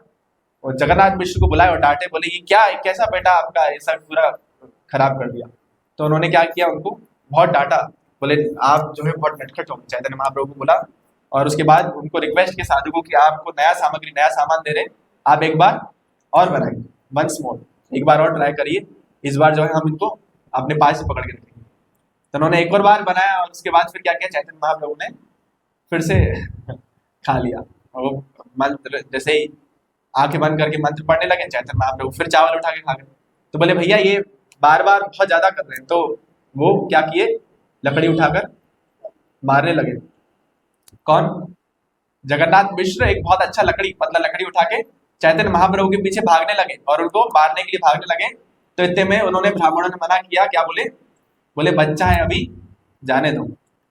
वो जगन्नाथ मिश्र को बुलाए और डांटे, बोले ये क्या है, कैसा बेटा आपका ऐसा पूरा खराब कर दिया। तो उन्होंने क्या किया, उनको बहुत डांटा, बोले आप जो है बहुत नटखट हो। चैतन्य महाप्रभु को बोला, और उसके बाद उनको रिक्वेस्ट किया साधु को कि आपको नया सामग्री, नया सामान दे रहे, आप एक बार और बनाइए, वंस मोर, एक बार और ट्राई करिए, इस बार जो है हम इनको अपने पास से पकड़ के रखेंगे। तो उन्होंने एक और बार बनाया, और उसके बाद फिर क्या किया, चैतन्य महाप्रभु ने फिर से खा लिया। और वो मंत्र जैसे ही आंखें बंद करके मंत्र पढ़ने लगे, चैतन्य महाप्रभु फिर चावल उठा के खा गए। तो बोले भैया ये बार बार बहुत ज्यादा कर रहे हैं। तो वो क्या किए, लकड़ी उठाकर मारने लगे। कौन? जगन्नाथ मिश्र एक बहुत अच्छा लकड़ी, पतला लकड़ी उठा के चैतन्य महाप्रभु के पीछे भागने लगे और उनको मारने के लिए भागने लगे। तो इतने में उन्होंने, ब्राह्मणों ने मना किया, क्या बोले? बोले बच्चा है अभी, जाने दो।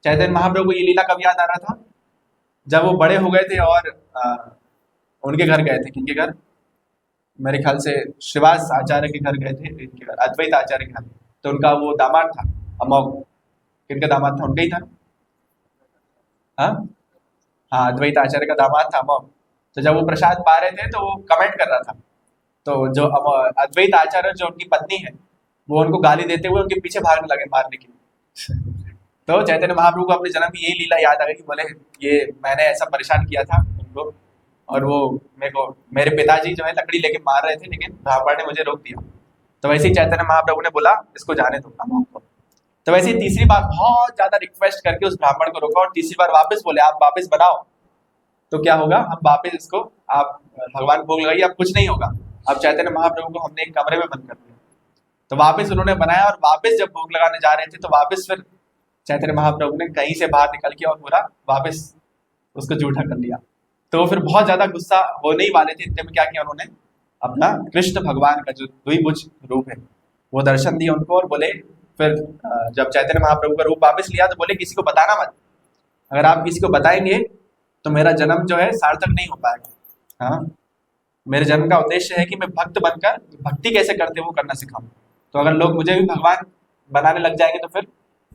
चैतन्य महाप्रभु को ये लीला कब याद आ रहा था? जब वो बड़े हो गए थे और उनके घर गए थे। किनके घर? मेरे ख्याल से श्रीवास आचार्य के घर गए थे, इनके घर, अद्वैत आचार्य के घर। तो उनका वो दामाद था अमोघ, किनका दामाद था? उनका ही था। हाँ हाँ, अद्वैत आचार्य का दामाद था अमोघ। तो जब वो प्रसाद पा रहे थे तो वो कमेंट कर रहा था, तो जो अद्वैत आचार्य जो उनकी पत्नी है, वो उनको गाली देते हुए उनके पीछे भागने लगे मारने के लिए। तो चैतन्य महाप्रभु को अपने जन्म की यही लीला याद आ गई कि बोले ये मैंने ऐसा परेशान किया था उनको, और वो मेरे को, मेरे पिताजी जो है लकड़ी लेके मार रहे थे, लेकिन ब्राह्मण ने मुझे रोक दिया। तो वैसे ही चैतन्य महाप्रभु ने बोला इसको जाने दो अमोघ को। तो वैसे ही तीसरी बार बहुत ज्यादा रिक्वेस्ट करके उस ब्राह्मण को रोका और तीसरी बार वापस बोले आप वापस बनाओ। तो क्या होगा, हम वापस इसको, आप भगवान भोग लगाइए, अब कुछ नहीं होगा। अब चैतन्य महाप्रभु को हमने एक कमरे में बंद कर दिया। तो वापस उन्होंने बनाया और वापस जब भोग लगाने जा रहे थे तो वापस फिर चैतन्य महाप्रभु ने कहीं से बाहर निकल के और पूरा वापस उसको जूठा कर लिया। तो फिर बहुत ज्यादा गुस्सा होने ही वाले थे, इतने में क्या किया उन्होंने, अपना कृष्ण भगवान का जो द्विभुज रूप है वो दर्शन दिया उनको और बोले, फिर जब चैतन्य महाप्रभु का रूप वापस लिया तो बोले किसी को बताना मत, अगर आप किसी को बताएंगे तो मेरा जन्म जो है सार्थक नहीं हो पाएगा। हाँ, मेरे जन्म का उद्देश्य है कि मैं भक्त बनकर भक्ति कैसे करते हैं वो करना सिखाऊं। तो अगर लोग मुझे भी भगवान बनाने लग जाएंगे तो फिर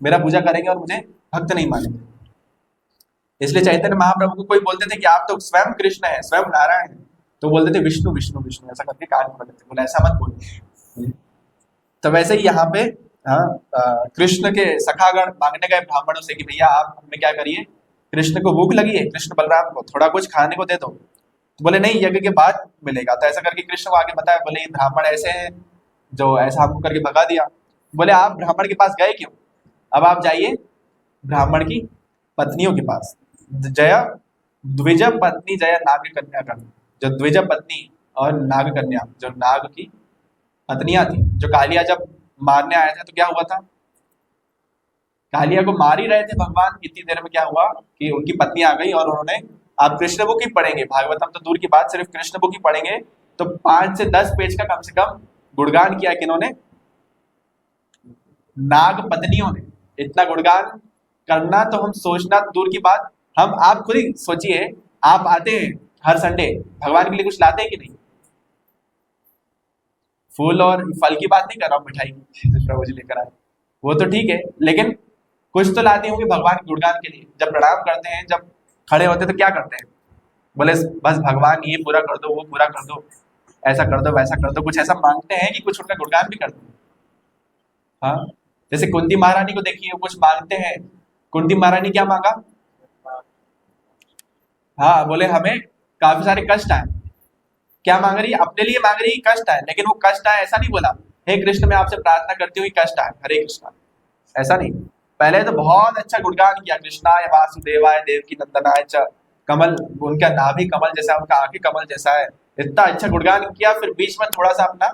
मेरा पूजा करेंगे और मुझे भक्त नहीं मानेंगे। इसलिए चैतन्य महाप्रभु को कोई बोलते थे कि आप तो स्वयं कृष्ण है, स्वयं नारायण है, तो बोलते थे विष्णु विष्णु विष्णु, ऐसा करके कान पकड़ लेते, बोले ऐसा मत बोलो। तो वैसे ही यहाँ पे कृष्ण के सखागण मांगने गए ब्राह्मणों से कि भैया आप हमें क्या करिए, कृष्ण को भूख लगी है, कृष्ण बलराम को थोड़ा कुछ खाने को दे दो। तो बोले नहीं, यज्ञ के बाद मिलेगा। तो ऐसा करके कृष्ण को आगे बताया, बोले ये ब्राह्मण ऐसे हैं जो ऐसा हमको करके भगा दिया। बोले आप ब्राह्मण के पास गए क्यों, अब आप जाइए ब्राह्मण की पत्नियों के पास। जय द्विज पत्नी जय नाग कन्या का, जो द्विज पत्नी और नाग कन्या, जो नाग की पत्नियां थी, जो कालिया जब मारने आया था तो क्या हुआ था, कालिया को मार ही रहे थे भगवान, इतनी देर में क्या हुआ कि उनकी पत्नी आ गई और उन्होंने, आप कृष्ण बुक ही पढ़ेंगे, भागवतम तो दूर की बात, सिर्फ कृष्ण बुक ही पढ़ेंगे तो 5 से 10 पेज का कम से कम गुणगान किया किन्होंने, नाग पत्नियों ने। इतना गुणगान करना तो हम सोचना दूर की बात, हम आप खुद ही सोचिए, आप आते हैं हर संडे, भगवान के लिए कुछ लाते हैं कि नहीं, फूल और फल की बात नहीं कर रहा हूँ, मिठाई प्रभु जी लेकर आए वो तो ठीक है, लेकिन कुछ तो लाते होंगे भगवान के गुणगान के लिए। जब प्रणाम करते हैं, जब खड़े होते हैं तो क्या करते हैं, बोले बस भगवान ये पूरा कर दो, वो पूरा कर दो, ऐसा कर दो, वैसा कर दो, कुछ ऐसा मांगते हैं कि कुछ उनका गुणगान भी कर दो। हाँ, जैसे कुंती महारानी को देखिए, कुछ मांगते हैं, कुंती महारानी क्या मांगा, हाँ बोले हमें काफी सारे कष्ट आए, क्या मांग रही है, अपने लिए मांग रही है कष्ट आए, लेकिन वो कष्ट आए ऐसा नहीं बोला, हे कृष्ण मैं आपसे प्रार्थना करती हूँ कष्ट आए, हरे कृष्णा, ऐसा नहीं। पहले तो बहुत अच्छा गुणगान किया, कृष्णाय वासुदेवाय देवकी नंदनाय च, कमल, उनका नाभि कमल जैसा, उनका आंखें कमल जैसा है, इतना अच्छा गुणगान किया, फिर बीच में थोड़ा सा अपना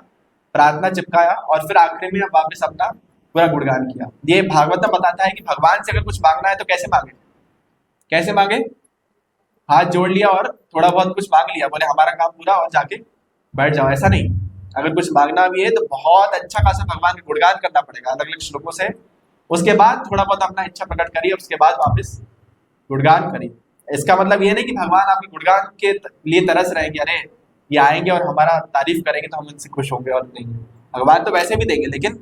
प्रार्थना चिपकाया और फिर आखिरी में वापस अपना पूरा गुणगान किया। ये भागवत बताता है कि भगवान से अगर कुछ मांगना है तो कैसे मांगे, कैसे मांगे, हाथ जोड़ लिया और थोड़ा बहुत कुछ मांग लिया, बोले हमारा काम पूरा और जाके बैठ जाओ, ऐसा नहीं। अगर कुछ मांगना भी है तो बहुत अच्छा खासा भगवान का गुणगान करना पड़ेगा अलग अलग श्लोकों से, उसके बाद थोड़ा बहुत अपना इच्छा प्रकट करिए, उसके बाद वापस गुणगान करिए। इसका मतलब ये नहीं कि भगवान आपके गुणगान के लिए तरस रहे कि अरे ये आएंगे और हमारा तारीफ करेंगे तो हम इनसे खुश होंगे, और नहीं, भगवान तो वैसे भी देंगे, लेकिन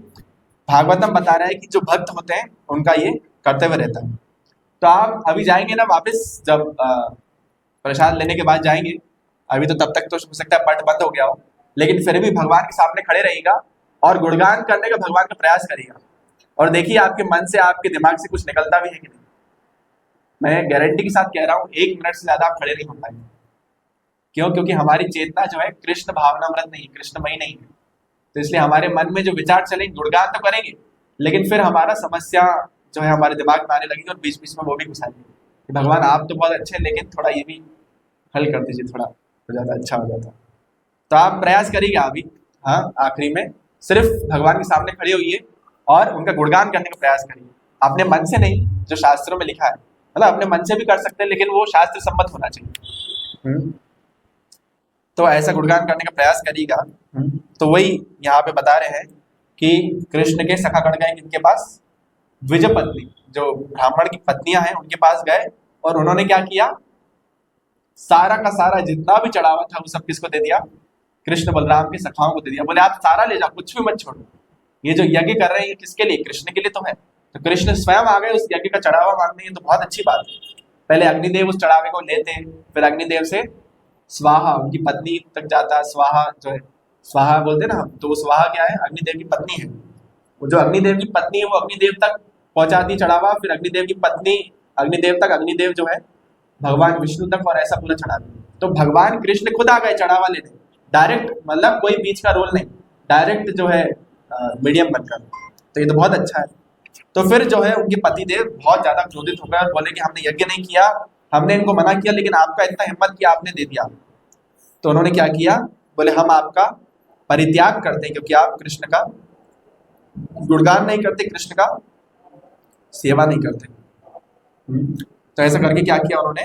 भागवतम बता रहा है कि जो भक्त होते हैं उनका ये कर्तव्य रहता है। तो आप अभी जाएंगे ना वापस, जब प्रसाद लेने के बाद जाएंगे, अभी तो तब तक तो हो सकता है पट बंद हो गया हो, लेकिन फिर भी भगवान के सामने खड़े रहिएगा और गुणगान करने का भगवान का प्रयास करिएगा, और देखिए आपके मन से, आपके दिमाग से कुछ निकलता भी है कि नहीं। मैं गारंटी के साथ कह रहा हूँ 1 मिनट से ज्यादा आप खड़े नहीं हो पाएंगे। क्यों, क्योंकि हमारी चेतना जो है कृष्ण भावनामृत नहीं, कृष्णमयी नहीं है। तो इसलिए हमारे मन में जो विचार चलेंगे, गुणगान तो करेंगे, लेकिन फिर हमारा समस्या जो है हमारे दिमाग में आने लगेगी और बीच बीच में वो भी घुसाएंगे कि भगवान आप तो बहुत अच्छे हैं, लेकिन थोड़ा ये भी हल कर दीजिए, थोड़ा हो जाता अच्छा हो जाता। तो आप प्रयास करिएगा अभी, हाँ आखिरी में सिर्फ भगवान के सामने खड़े होइए और उनका गुणगान करने का प्रयास करिए, अपने मन से नहीं, जो शास्त्रों में लिखा है, मतलब अपने मन से भी कर सकते हैं लेकिन वो शास्त्र सम्मत होना चाहिए। तो ऐसा गुणगान करने का प्रयास करिएगा। तो वही यहाँ पे बता रहे हैं कि कृष्ण के सखागण गए इनके पास, द्विज पत्नी, जो ब्राह्मण की पत्नियां हैं उनके पास गए, और उन्होंने क्या किया, सारा का सारा जितना भी चढ़ावा था वो सब किसको दे दिया, कृष्ण बलराम के सखाओं को दे दिया। बोले आप सारा ले जाओ, कुछ भी मत छोड़ो, ये जो यज्ञ कर रहे हैं किसके लिए, कृष्ण के लिए तो है। तो कृष्ण स्वयं आ गए उस यज्ञ का चढ़ावा मांगने, तो बहुत अच्छी बात है। पहले अग्निदेव उस चढ़ावे को लेते हैं, फिर अग्निदेव से स्वाहा उनकी पत्नी तक जाता है, स्वाहा जो है, स्वाहा बोलते हैं ना हम, तो वो स्वाहा क्या है, अग्निदेव की पत्नी है। वो जो अग्निदेव की पत्नी है वो अग्निदेव तक पहुंचाती चढ़ावा, फिर अग्निदेव की पत्नी अग्निदेव तक, अग्निदेव जो है भगवान विष्णु तक, और ऐसा पूरा चढ़ाते। तो भगवान कृष्ण खुद आ गए चढ़ावा लेने, डायरेक्ट, मतलब कोई बीच का रोल नहीं, डायरेक्ट जो है मीडियम बनकर। तो ये तो बहुत अच्छा है। तो फिर जो है उनके पतिदेव बहुत ज्यादा क्रोधित हो गए और बोले कि हमने यज्ञ नहीं किया, हमने इनको मना किया, लेकिन आपका इतना हिम्मत किया आपने दे दिया। तो उन्होंने क्या किया, बोले हम आपका परित्याग करते हैं क्योंकि आप कृष्ण का गुणगान नहीं करते, कृष्ण का सेवा नहीं करते। तो ऐसा करके क्या किया उन्होंने,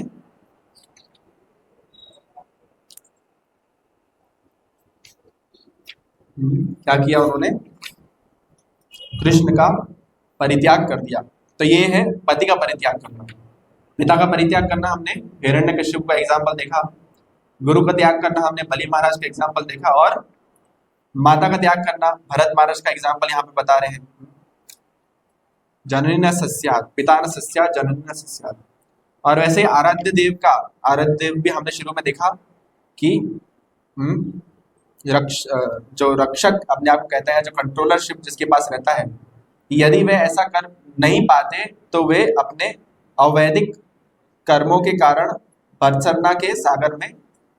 क्या किया उन्होंने, कृष्ण का परित्याग कर दिया। तो ये है पति का परित्याग करना। पिता का परित्याग करना हमने हिरण्यकश्यप का एग्जाम्पल देखा, गुरु का त्याग करना हमने बलि महाराज का एग्जाम्पल देखा, और माता का त्याग करना भरत महाराज का एग्जाम्पल यहाँ पे बता रहे हैं। जननी न सस्यात्, पिता न सस्यात्, जननी न सस्यात्। और वैसे आराध्य देव का, आराध्य देव भी हमने शुरू में देखा कि जो रक्षक अपने आप को कहते हैं, जो कंट्रोलरशिप जिसके पास रहता है, यदि वे ऐसा कर नहीं पाते तो वे अपने अवैधिक कर्मों के कारण भर्त्सना के सागर में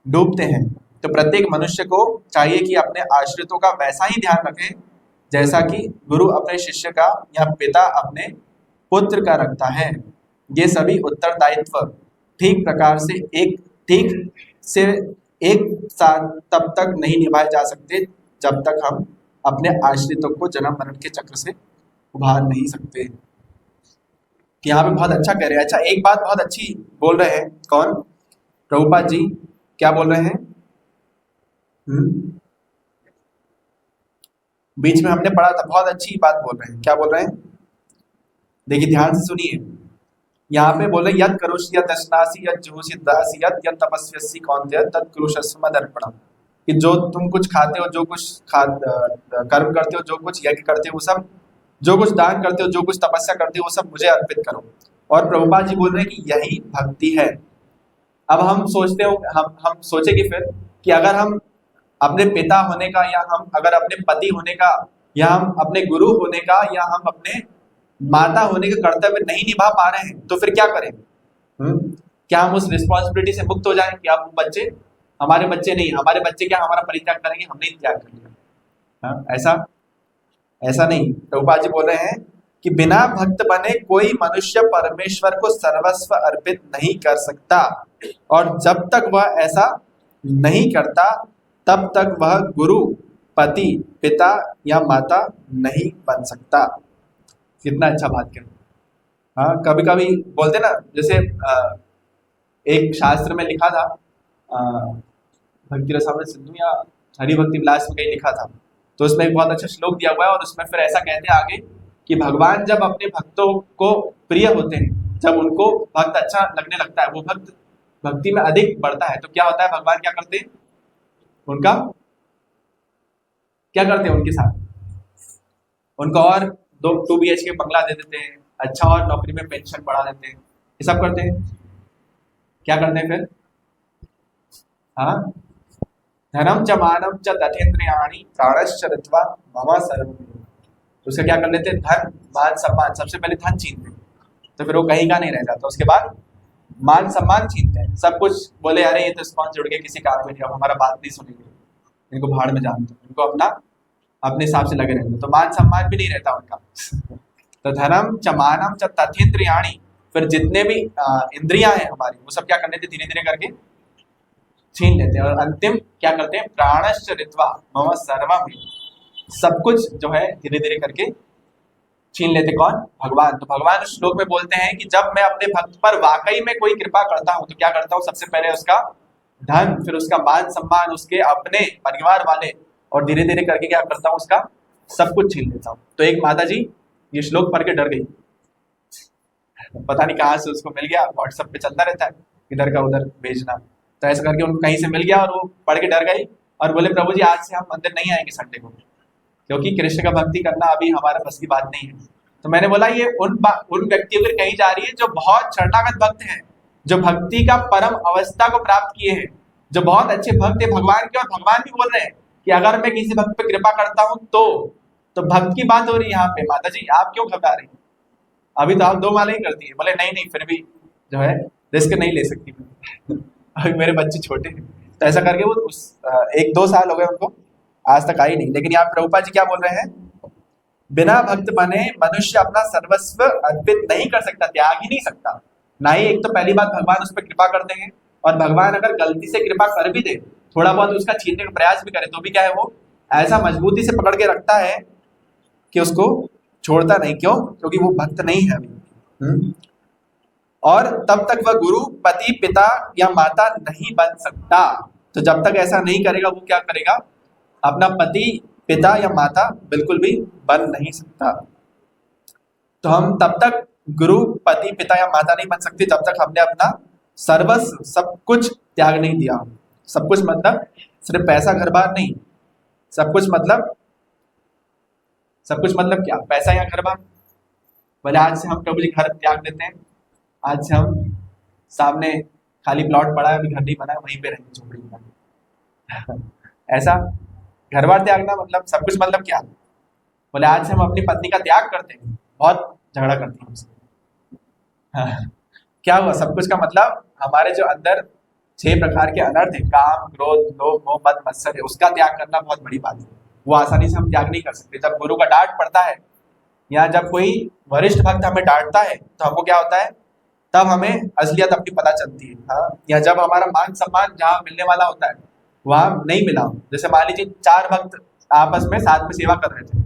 डूबते हैं। तो प्रत्येक मनुष्य को चाहिए कि अपने आश्रितों का वैसा ही ध्यान रखें जैसा कि गुरु अपने शिष्य का या पिता अपने पुत्र का रखता है। ये सभी उत्तरदायित्व ठीक प्रकार से एक साथ तब तक नहीं निभाए जा सकते जब तक हम अपने आश्रितों को जन्म मरण के चक्र से उभार नहीं सकते। यहाँ पे बहुत अच्छा कह रहे हैं। अच्छा, एक बात बहुत अच्छी बोल रहे हैं, कौन, प्रभुपाद जी क्या बोल रहे हैं, बीच में हमने पढ़ा था, बहुत अच्छी बात बोल रहे हैं। क्या बोल रहे हैं, देखिए ध्यान से सुनिए। यहाँ पे बोले यद करोषि यद अश्नासी यद जुहुषि दासी यद तपस्यसि कौन्तेय तत् कुरुषस्व मदर्पणम्, कि जो तुम कुछ खाते हो, जो कुछ कर्म करते हो, जो कुछ यज्ञ करते हो, वो सब, जो कुछ दान करते हो, जो कुछ तपस्या करते हो, वो सब मुझे अर्पित करो। और प्रभुपाद जी बोल रहे हैं कि यही भक्ति है। अब हम सोचते हो, हम सोचेंगे फिर कि अगर हम अपने पिता होने का, या हम अगर अपने पति होने का, या हम अपने गुरु होने का, या हम अपने माता होने का कर्तव्य नहीं निभा पा रहे हैं तो फिर क्या करें? क्या हम उस रिस्पॉन्सिबिलिटी से मुक्त हो जाएं कि अब बच्चे हमारे बच्चे नहीं, हमारे बच्चे क्या हमारा परित्याग करेंगे, हमने ही त्याग कर लिया। ऐसा नहीं। प्रभुपाद जी बोल रहे हैं कि बिना भक्त बने कोई मनुष्य परमेश्वर को सर्वस्व अर्पित नहीं कर सकता, और जब तक वह ऐसा नहीं करता तब तक वह गुरु, पति, पिता या माता नहीं बन सकता। कितना अच्छा बात कर। हाँ, कभी कभी बोलते ना, जैसे एक शास्त्र में लिखा था, भक्ति रसामृत सिंधु या हरि भक्ति विलास में कहीं लिखा था, तो उसमें एक बहुत अच्छा श्लोक दिया हुआ है, और उसमें फिर ऐसा कहते हैं आगे कि भगवान जब अपने भक्तों को प्रिय होते हैं, जब उनको भक्त अच्छा लगने लगता है, वो भक्त भक्ति में अधिक बढ़ता है, तो क्या होता है, भगवान क्या करते हैं, उनका क्या करते हैं, उनके साथ उनको और 2 BHK बंगला दे देते हैं, अच्छा और नौकरी में पेंशन बढ़ा देते हैं, ये सब करते हैं। क्या करते हैं फिर, हाँ, धनम च मानम च तथेन्द्रियाणि प्राणश्च ऋत्वा मम सर्वं। तो उसका क्या कर लेते हैं, धन मान सम्मान, सबसे पहले धन छीनते हैं, तो फिर वो कहीं का नहीं रह जाता, उसके बाद मान सम्मान छीनते हैं, सब कुछ बोले अरे ये तो स्पॉन्ज जुड़ गए किसी काम में नहीं, अब हमारा बात नहीं सुनेंगे, इनको भाड़ में जानते, इनको अपने हिसाब से लगे रहते, तो मान सम्मान भी नहीं रहता उनका। तो धनम च मानम च तथेन्द्रियाणि, फिर जितने भी इंद्रियां हैं हमारी, वो सब क्या करने थे, धीरे धीरे करके छीन लेते हैं, और अंतिम क्या करते हैं, प्राणश्च ऋत्वा मम सर्वम, सब कुछ जो है धीरे धीरे करके छीन लेते, कौन, भगवान। तो भगवान उस श्लोक में बोलते हैं कि जब मैं अपने भक्त पर वाकई में कोई कृपा करता हूं तो क्या करता हूं, सबसे पहले उसका धन, फिर उसका मान सम्मान, उसके अपने परिवार वाले, और धीरे धीरे करके क्या करता हूँ, उसका सब कुछ छीन लेता हूँ। तो एक माता जी ये श्लोक पढ़ के डर गई, पता नहीं कहाँ से उसको मिल गया, व्हाट्सएप पे चलता रहता है इधर का उधर भेजना, तो ऐसा करके उनको कहीं से मिल गया और वो पढ़ के डर गई और बोले प्रभु जी आज से हम मंदिर नहीं आएंगे संडे को, क्योंकि कृष्ण का भक्ति करना अभी हमारे बस की बात नहीं है। तो मैंने बोला ये उन व्यक्तियों पर कही जा रही है जो बहुत शरणागत भक्त हैं, जो भक्ति का परम अवस्था को प्राप्त किए हैं, जो बहुत अच्छे भक्त है भगवान के, और भगवान भी बोल रहे हैं कि अगर मैं किसी भक्त पे कृपा करता हूं तो भक्त की बात हो रही है यहाँ पे, माता जी आप क्यों घबरा रही, अभी तो आप 2 माला ही करती है। बोले नहीं फिर भी जो है रिस्क नहीं ले सकती अभी मेरे बच्चे छोटे हैं। तो ऐसा करके वो उस 1-2 साल हो गए उनको, आज तक आई नहीं। लेकिन यहाँ प्रभुपाद जी क्या बोल रहे हैं, बिना भक्त बने मनुष्य अपना सर्वस्व अर्पित नहीं कर सकता, त्याग ही नहीं सकता। ना ही एक तो पहली बात भगवान उस पर कृपा करते हैं, और भगवान अगर गलती से कृपा कर भी दे, थोड़ा बहुत उसका छीनने का प्रयास भी करे, तो भी क्या है, वो ऐसा मजबूती से पकड़ के रखता है कि उसको छोड़ता नहीं। क्यों? क्योंकि वो भक्त नहीं है अभी। और तब तक वह गुरु, पति, पिता या माता नहीं बन सकता। तो जब तक ऐसा नहीं करेगा, वो क्या करेगा? अपना पति, पिता या माता बिल्कुल भी बन नहीं सकता। तो हम तब तक गुरु, पति, पिता या माता नहीं बन सकते जब तक हमने अपना सर्वस्व, सब कुछ त्याग नहीं दिया। सब कुछ मतलब सिर्फ पैसा घर बार नहीं, सब कुछ मतलब, सब कुछ मतलब क्या? पैसा या घर बार? बोले आज से हम प्रभु जी घर त्याग देते हैं, आज से हम सामने खाली प्लॉट पड़ा है, अभी घर नहीं बना है, वहीं पे रहेंगे झोपड़ी में। ऐसा घर बार त्यागना मतलब सब कुछ मतलब क्या? बोले आज से हम अपनी पत्नी का त्याग करते हैं, बहुत झगड़ा करती है हमसे। हाँ, क्या हुआ? सब कुछ का मतलब हमारे जो अंदर 6 प्रकार के अनर्थ है, काम, क्रोध, लोभ, मोह, मद, मत्सर है, उसका त्याग करना बहुत बड़ी बात है। वो आसानी से हम त्याग नहीं कर सकते। जब गुरु का डांट पड़ता है या जब कोई वरिष्ठ भक्त हमें डांटता है, तो हमको क्या होता है? तब हमें असलियत अपनी पता चलती है। हाँ, या जब हमारा मान सम्मान जहाँ मिलने वाला होता है वहां नहीं मिला। जैसे मान लीजिए 4 भक्त आपस में साथ में सेवा कर रहे थे,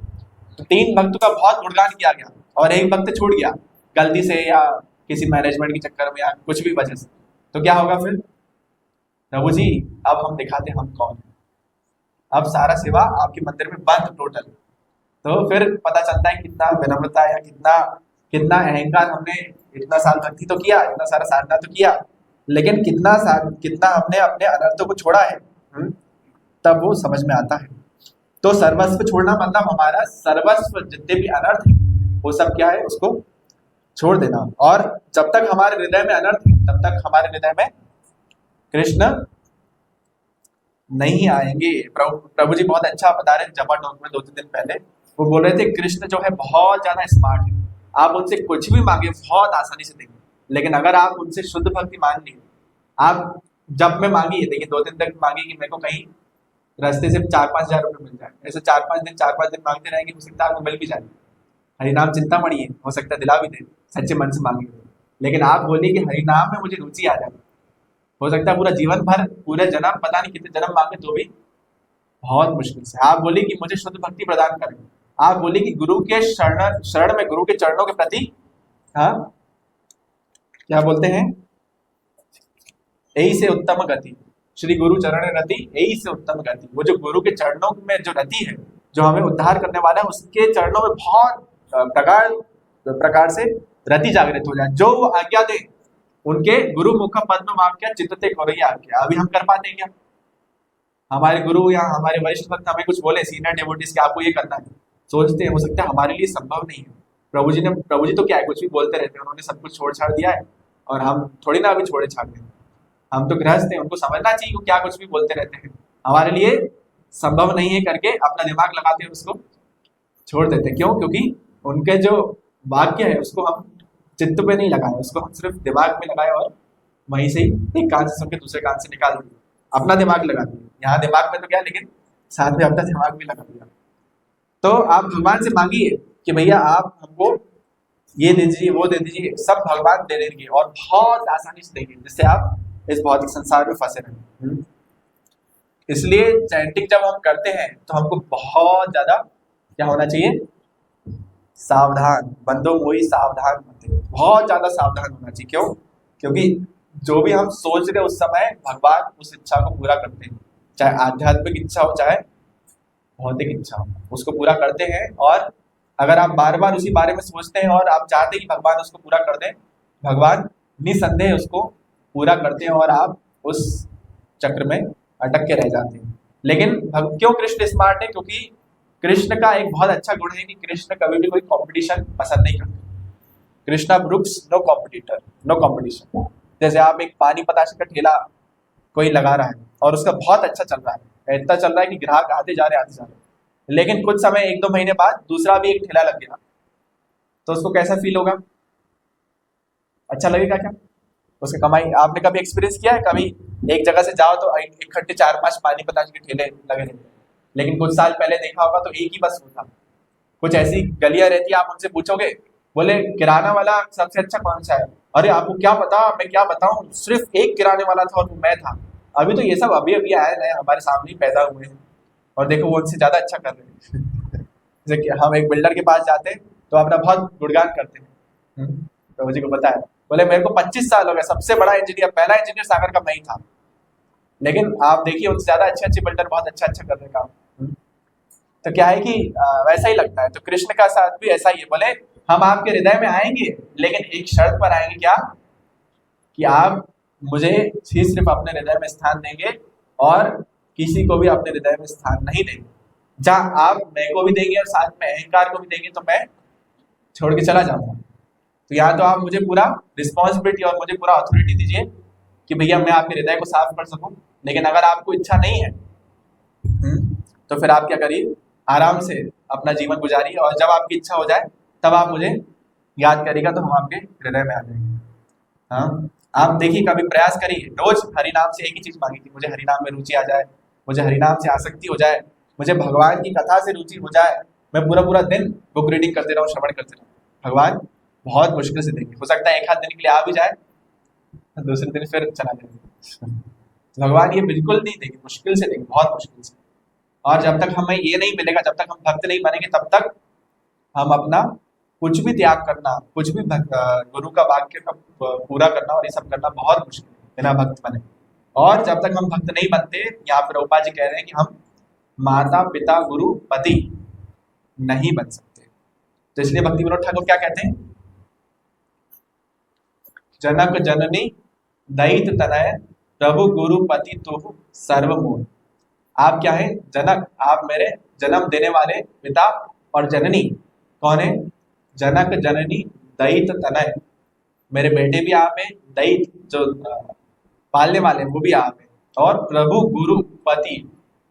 तो 3 भक्तों का बहुत गुणगान किया गया और एक भक्त छूट गया गलती से, या किसी मैनेजमेंट के चक्कर में, या कुछ भी वजह से। तो क्या होगा फिर? प्रभु जी अब हम दिखाते हैं हम कौन है, अब सारा सेवा आपके मंदिर में बंद टोटल। तो फिर पता चलता है कितना विनम्रता या कितना कितना अहंकार। हमने इतना साल भक्ति तो किया, इतना सारा साधना तो किया, लेकिन कितना हमने अपने अनर्थों को छोड़ा है। तब वो समझ में आता है। तो सर्वस्व छोड़ना मतलब हमारा सर्वस्व, जितने भी अनर्थ है वो सब क्या है, उसको छोड़ देना। और जब तक हमारे हृदय में अनर्थ है, तब तक हमारे हृदय में कृष्ण नहीं आएंगे। प्रभु जी बहुत अच्छा बता रहे थे जबा टॉक में 2-3 दिन पहले। वो बोल रहे थे कृष्ण जो है बहुत ज्यादा स्मार्ट है, आप उनसे कुछ भी मांगे बहुत आसानी से देंगे, लेकिन अगर आप उनसे शुद्ध भक्ति मांग लिए, आप जब में मांगिए, देखिए 2 दिन तक मांगिए कि मेरे को कहीं रास्ते से 4-5 हज़ार रुपये मिल जाए, ऐसे 4-5 दिन मांगते रहेंगे, हो सकता है आपको मिल भी जाए। हरिनाम चिंतामणि है, हो सकता है दिला भी दे, सच्चे मन से मांगे। लेकिन आप बोलिए कि हरिनाम में मुझे रुचि आ जाए, हो सकता है पूरा जीवन भर, पूरे जन्म, पता नहीं कितने जन्म मांगे तो भी बहुत मुश्किल से। आप बोलिए कि मुझे शुद्ध भक्ति प्रदान करें, आप बोलिए कि गुरु के शरण में, गुरु के चरणों के प्रति, हाँ क्या बोलते हैं, यही से उत्तम गति, श्री गुरु चरण रति यही से उत्तम गति। वो जो गुरु के चरणों में जो रति है, जो हमें उद्धार करने वाला है, उसके चरणों में बहुत प्रकार से रति जागृत हो जाए। जो वो आज्ञा दे, उनके गुरु मुख पद्म वाक्य चित्तते खोरैया आज्ञा। अभी हम कर पाते हैं क्या? हमारे गुरु या हमारे वरिष्ठ भक्त हमें कुछ बोले, सीनियर डेवोटीज, के आपको ये करना है, सोचते हैं, हो सकता है हमारे लिए संभव नहीं है। प्रभु जी तो क्या है, कुछ भी बोलते रहते हैं, उन्होंने सब कुछ छोड़ छाड़ दिया है, और हम थोड़ी ना अभी छोड़े छाड़ दें। हम तो गृहस्थ हैं, उनको समझना चाहिए वो क्या कुछ भी बोलते रहते हैं, हमारे लिए संभव नहीं है करके अपना दिमाग लगाते हैं, उसको छोड़ देते हैं। क्यों? क्योंकि उनके जो वाक्य है उसको हम चित्त पे नहीं लगाए, उसको हम सिर्फ दिमाग में लगाए, और वहीं से ही एक कान से सुन के दूसरे कान से निकाल दिए, अपना दिमाग लगा दिया। यहाँ दिमाग में तो क्या, लेकिन साथ में अपना दिमाग भी लगा दिया। तो आप भगवान से मांगिए कि भैया आप हमको ये दे दीजिए, वो दे दीजिए, सब भगवान दे देंगे और बहुत आसानी से देंगे, जिससे आप इस भौतिक संसार में फंसे रहें। इसलिए चैंटिंग जब हम करते हैं तो हमको बहुत ज्यादा क्या होना चाहिए, सावधान, बंदो मोई सावधान बनते, बहुत ज्यादा सावधान होना चाहिए। क्यों? क्योंकि जो भी हम सोच रहे उस समय भगवान उस इच्छा को पूरा करते हैं, चाहे आध्यात्मिक इच्छा हो चाहे भौतिक इच्छा हो, उसको पूरा करते हैं। और अगर आप बार बार उसी बारे में सोचते हैं और आप चाहते हैं कि भगवान उसको पूरा कर दें, भगवान निसंदेह उसको पूरा करते हैं, और आप उस चक्र में अटक के रह जाते हैं। लेकिन क्यों कृष्ण स्मार्ट है? क्योंकि कृष्ण का एक बहुत अच्छा गुण है कि कृष्ण कभी भी कोई कंपटीशन पसंद नहीं करते। Krishna brooks no competitor, no competition. जैसे आप एक पानी बताशे का ठेला कोई लगा रहा है और उसका बहुत अच्छा चल रहा है, इतना चल रहा है कि ग्राहक आते जा रहे, लेकिन कुछ समय 1-2 महीने बाद दूसरा भी एक ठेला लग गया, तो उसको कैसा फील होगा? अच्छा लगेगा क्या? उसकी कमाई आपने कभी एक्सपीरियंस किया है? कभी एक जगह से जाओ तो इकट्ठे 4-5 पानी बताशे के ठेले लगे रहते हैं, लेकिन कुछ साल पहले देखा होगा तो एक ही बस होता, कुछ ऐसी गलियां रहती है, आप उनसे पूछोगे, बोले किराना वाला सबसे अच्छा कौन सा है? अरे आपको क्या पता, मैं क्या बताऊं, सिर्फ एक किराने वाला था और वो मैं था। अभी तो ये सब अभी अभी आए नए, हमारे सामने ही पैदा हुए हैं, और देखो वो उनसे ज्यादा अच्छा कर रहे हैं। जैसे कि हम एक बिल्डर के पास जाते हैं तो अपना बहुत गुणगान करते हैं। तो मुझे को पता है, बोले मेरे को 25 साल हो गए, सबसे बड़ा इंजीनियर, पहला इंजीनियर सागर का मैं ही था। लेकिन आप देखिए उनसे ज्यादा अच्छे अच्छे बिल्डर बहुत अच्छा अच्छा कर रहे हैं काम। तो क्या है कि वैसा ही लगता है। तो कृष्ण का साथ भी ऐसा ही है, बोले हम आपके हृदय में आएंगे, लेकिन एक शर्त पर आएंगे, क्या? कि आप मुझे ही सिर्फ अपने हृदय में स्थान देंगे और किसी को भी अपने हृदय में स्थान नहीं देंगे। जहाँ आप मेरे को भी देंगे और साथ में अहंकार को भी देंगे तो मैं छोड़ के चला जाऊंगा। तो यहाँ तो आप मुझे पूरा रिस्पॉन्सिबिलिटी और मुझे पूरा अथॉरिटी दीजिए कि भैया मैं आपके हृदय को साफ कर सकूं। लेकिन अगर आपको इच्छा नहीं है तो फिर आप क्या करिए, आराम से अपना जीवन गुजारिए, और जब आपकी इच्छा हो जाए तब आप मुझे याद करिएगा तो हम आपके हृदय में आ जाएंगे। हाँ, आप देखिए कभी प्रयास करिए, रोज हरि नाम से एक ही चीज मांगी थी, मुझे हरि नाम में रुचि आ जाए, मुझे हरि नाम से आसक्ति हो जाए, मुझे भगवान की कथा से रुचि हो जाए, मैं पूरा पूरा दिन बुक रीडिंग करते रहूँ, श्रवण करते रहूँ। भगवान बहुत मुश्किल से देंगे, हो सकता है एक आध दिन के लिए आ भी जाए, दूसरे दिन फिर चला जाएगा। भगवान ये बिल्कुल नहीं देंगे, मुश्किल से देंगे, बहुत मुश्किल से। और जब तक हमें ये नहीं मिलेगा, जब तक हम भक्त नहीं बनेंगे, तब तक हम अपना कुछ भी त्याग करना, कुछ भी गुरु का वाक्य का पूरा करना और ये सब करना बहुत मुश्किल है बिना भक्त बने। और जब तक हम भक्त नहीं बनते, यहाँ पर रूपा जी कह रहे हैं कि हम माता पिता गुरु पति नहीं बन सकते। तो इसलिए भक्ति विनोद ठाकुर क्या कहते हैं, जनक जननी दैत तनय प्रभु गुरु पति तुह सर्वमूल। आप क्या है? जनक, आप मेरे जन्म देने वाले पिता, और जननी कौन है? जनक जननी दैत तनय, मेरे बेटे भी आप हैं, दैत जो पालने वाले वो भी आप हैं, और प्रभु गुरु पति,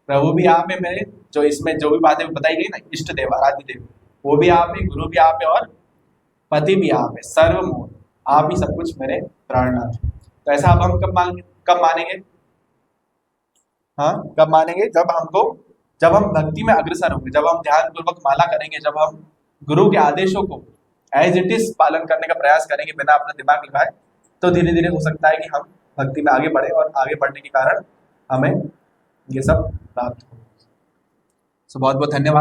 प्रभु भी आप है मेरे, जो इसमें जो भी बातें बताई गई ना, इष्ट देव आराध्य देव, वो भी आप है, गुरु भी आप है, और पति भी आप है, सर्वमूल, आप ही सब कुछ मेरे प्राणनाथ। तो ऐसा अब हम कब मानेंगे? हाँ, कब मानेंगे? जब हम भक्ति में अग्रसर होंगे, जब हम ध्यान पूर्वक माला करेंगे, जब हम गुरु के आदेशों को एज इट इज पालन करने का प्रयास करेंगे बिना अपना दिमाग लगाए, तो धीरे धीरे हो सकता है कि हम भक्ति में आगे बढ़े, और आगे बढ़ने के कारण हमें ये सब प्राप्त हो। सो बहुत बहुत धन्यवाद।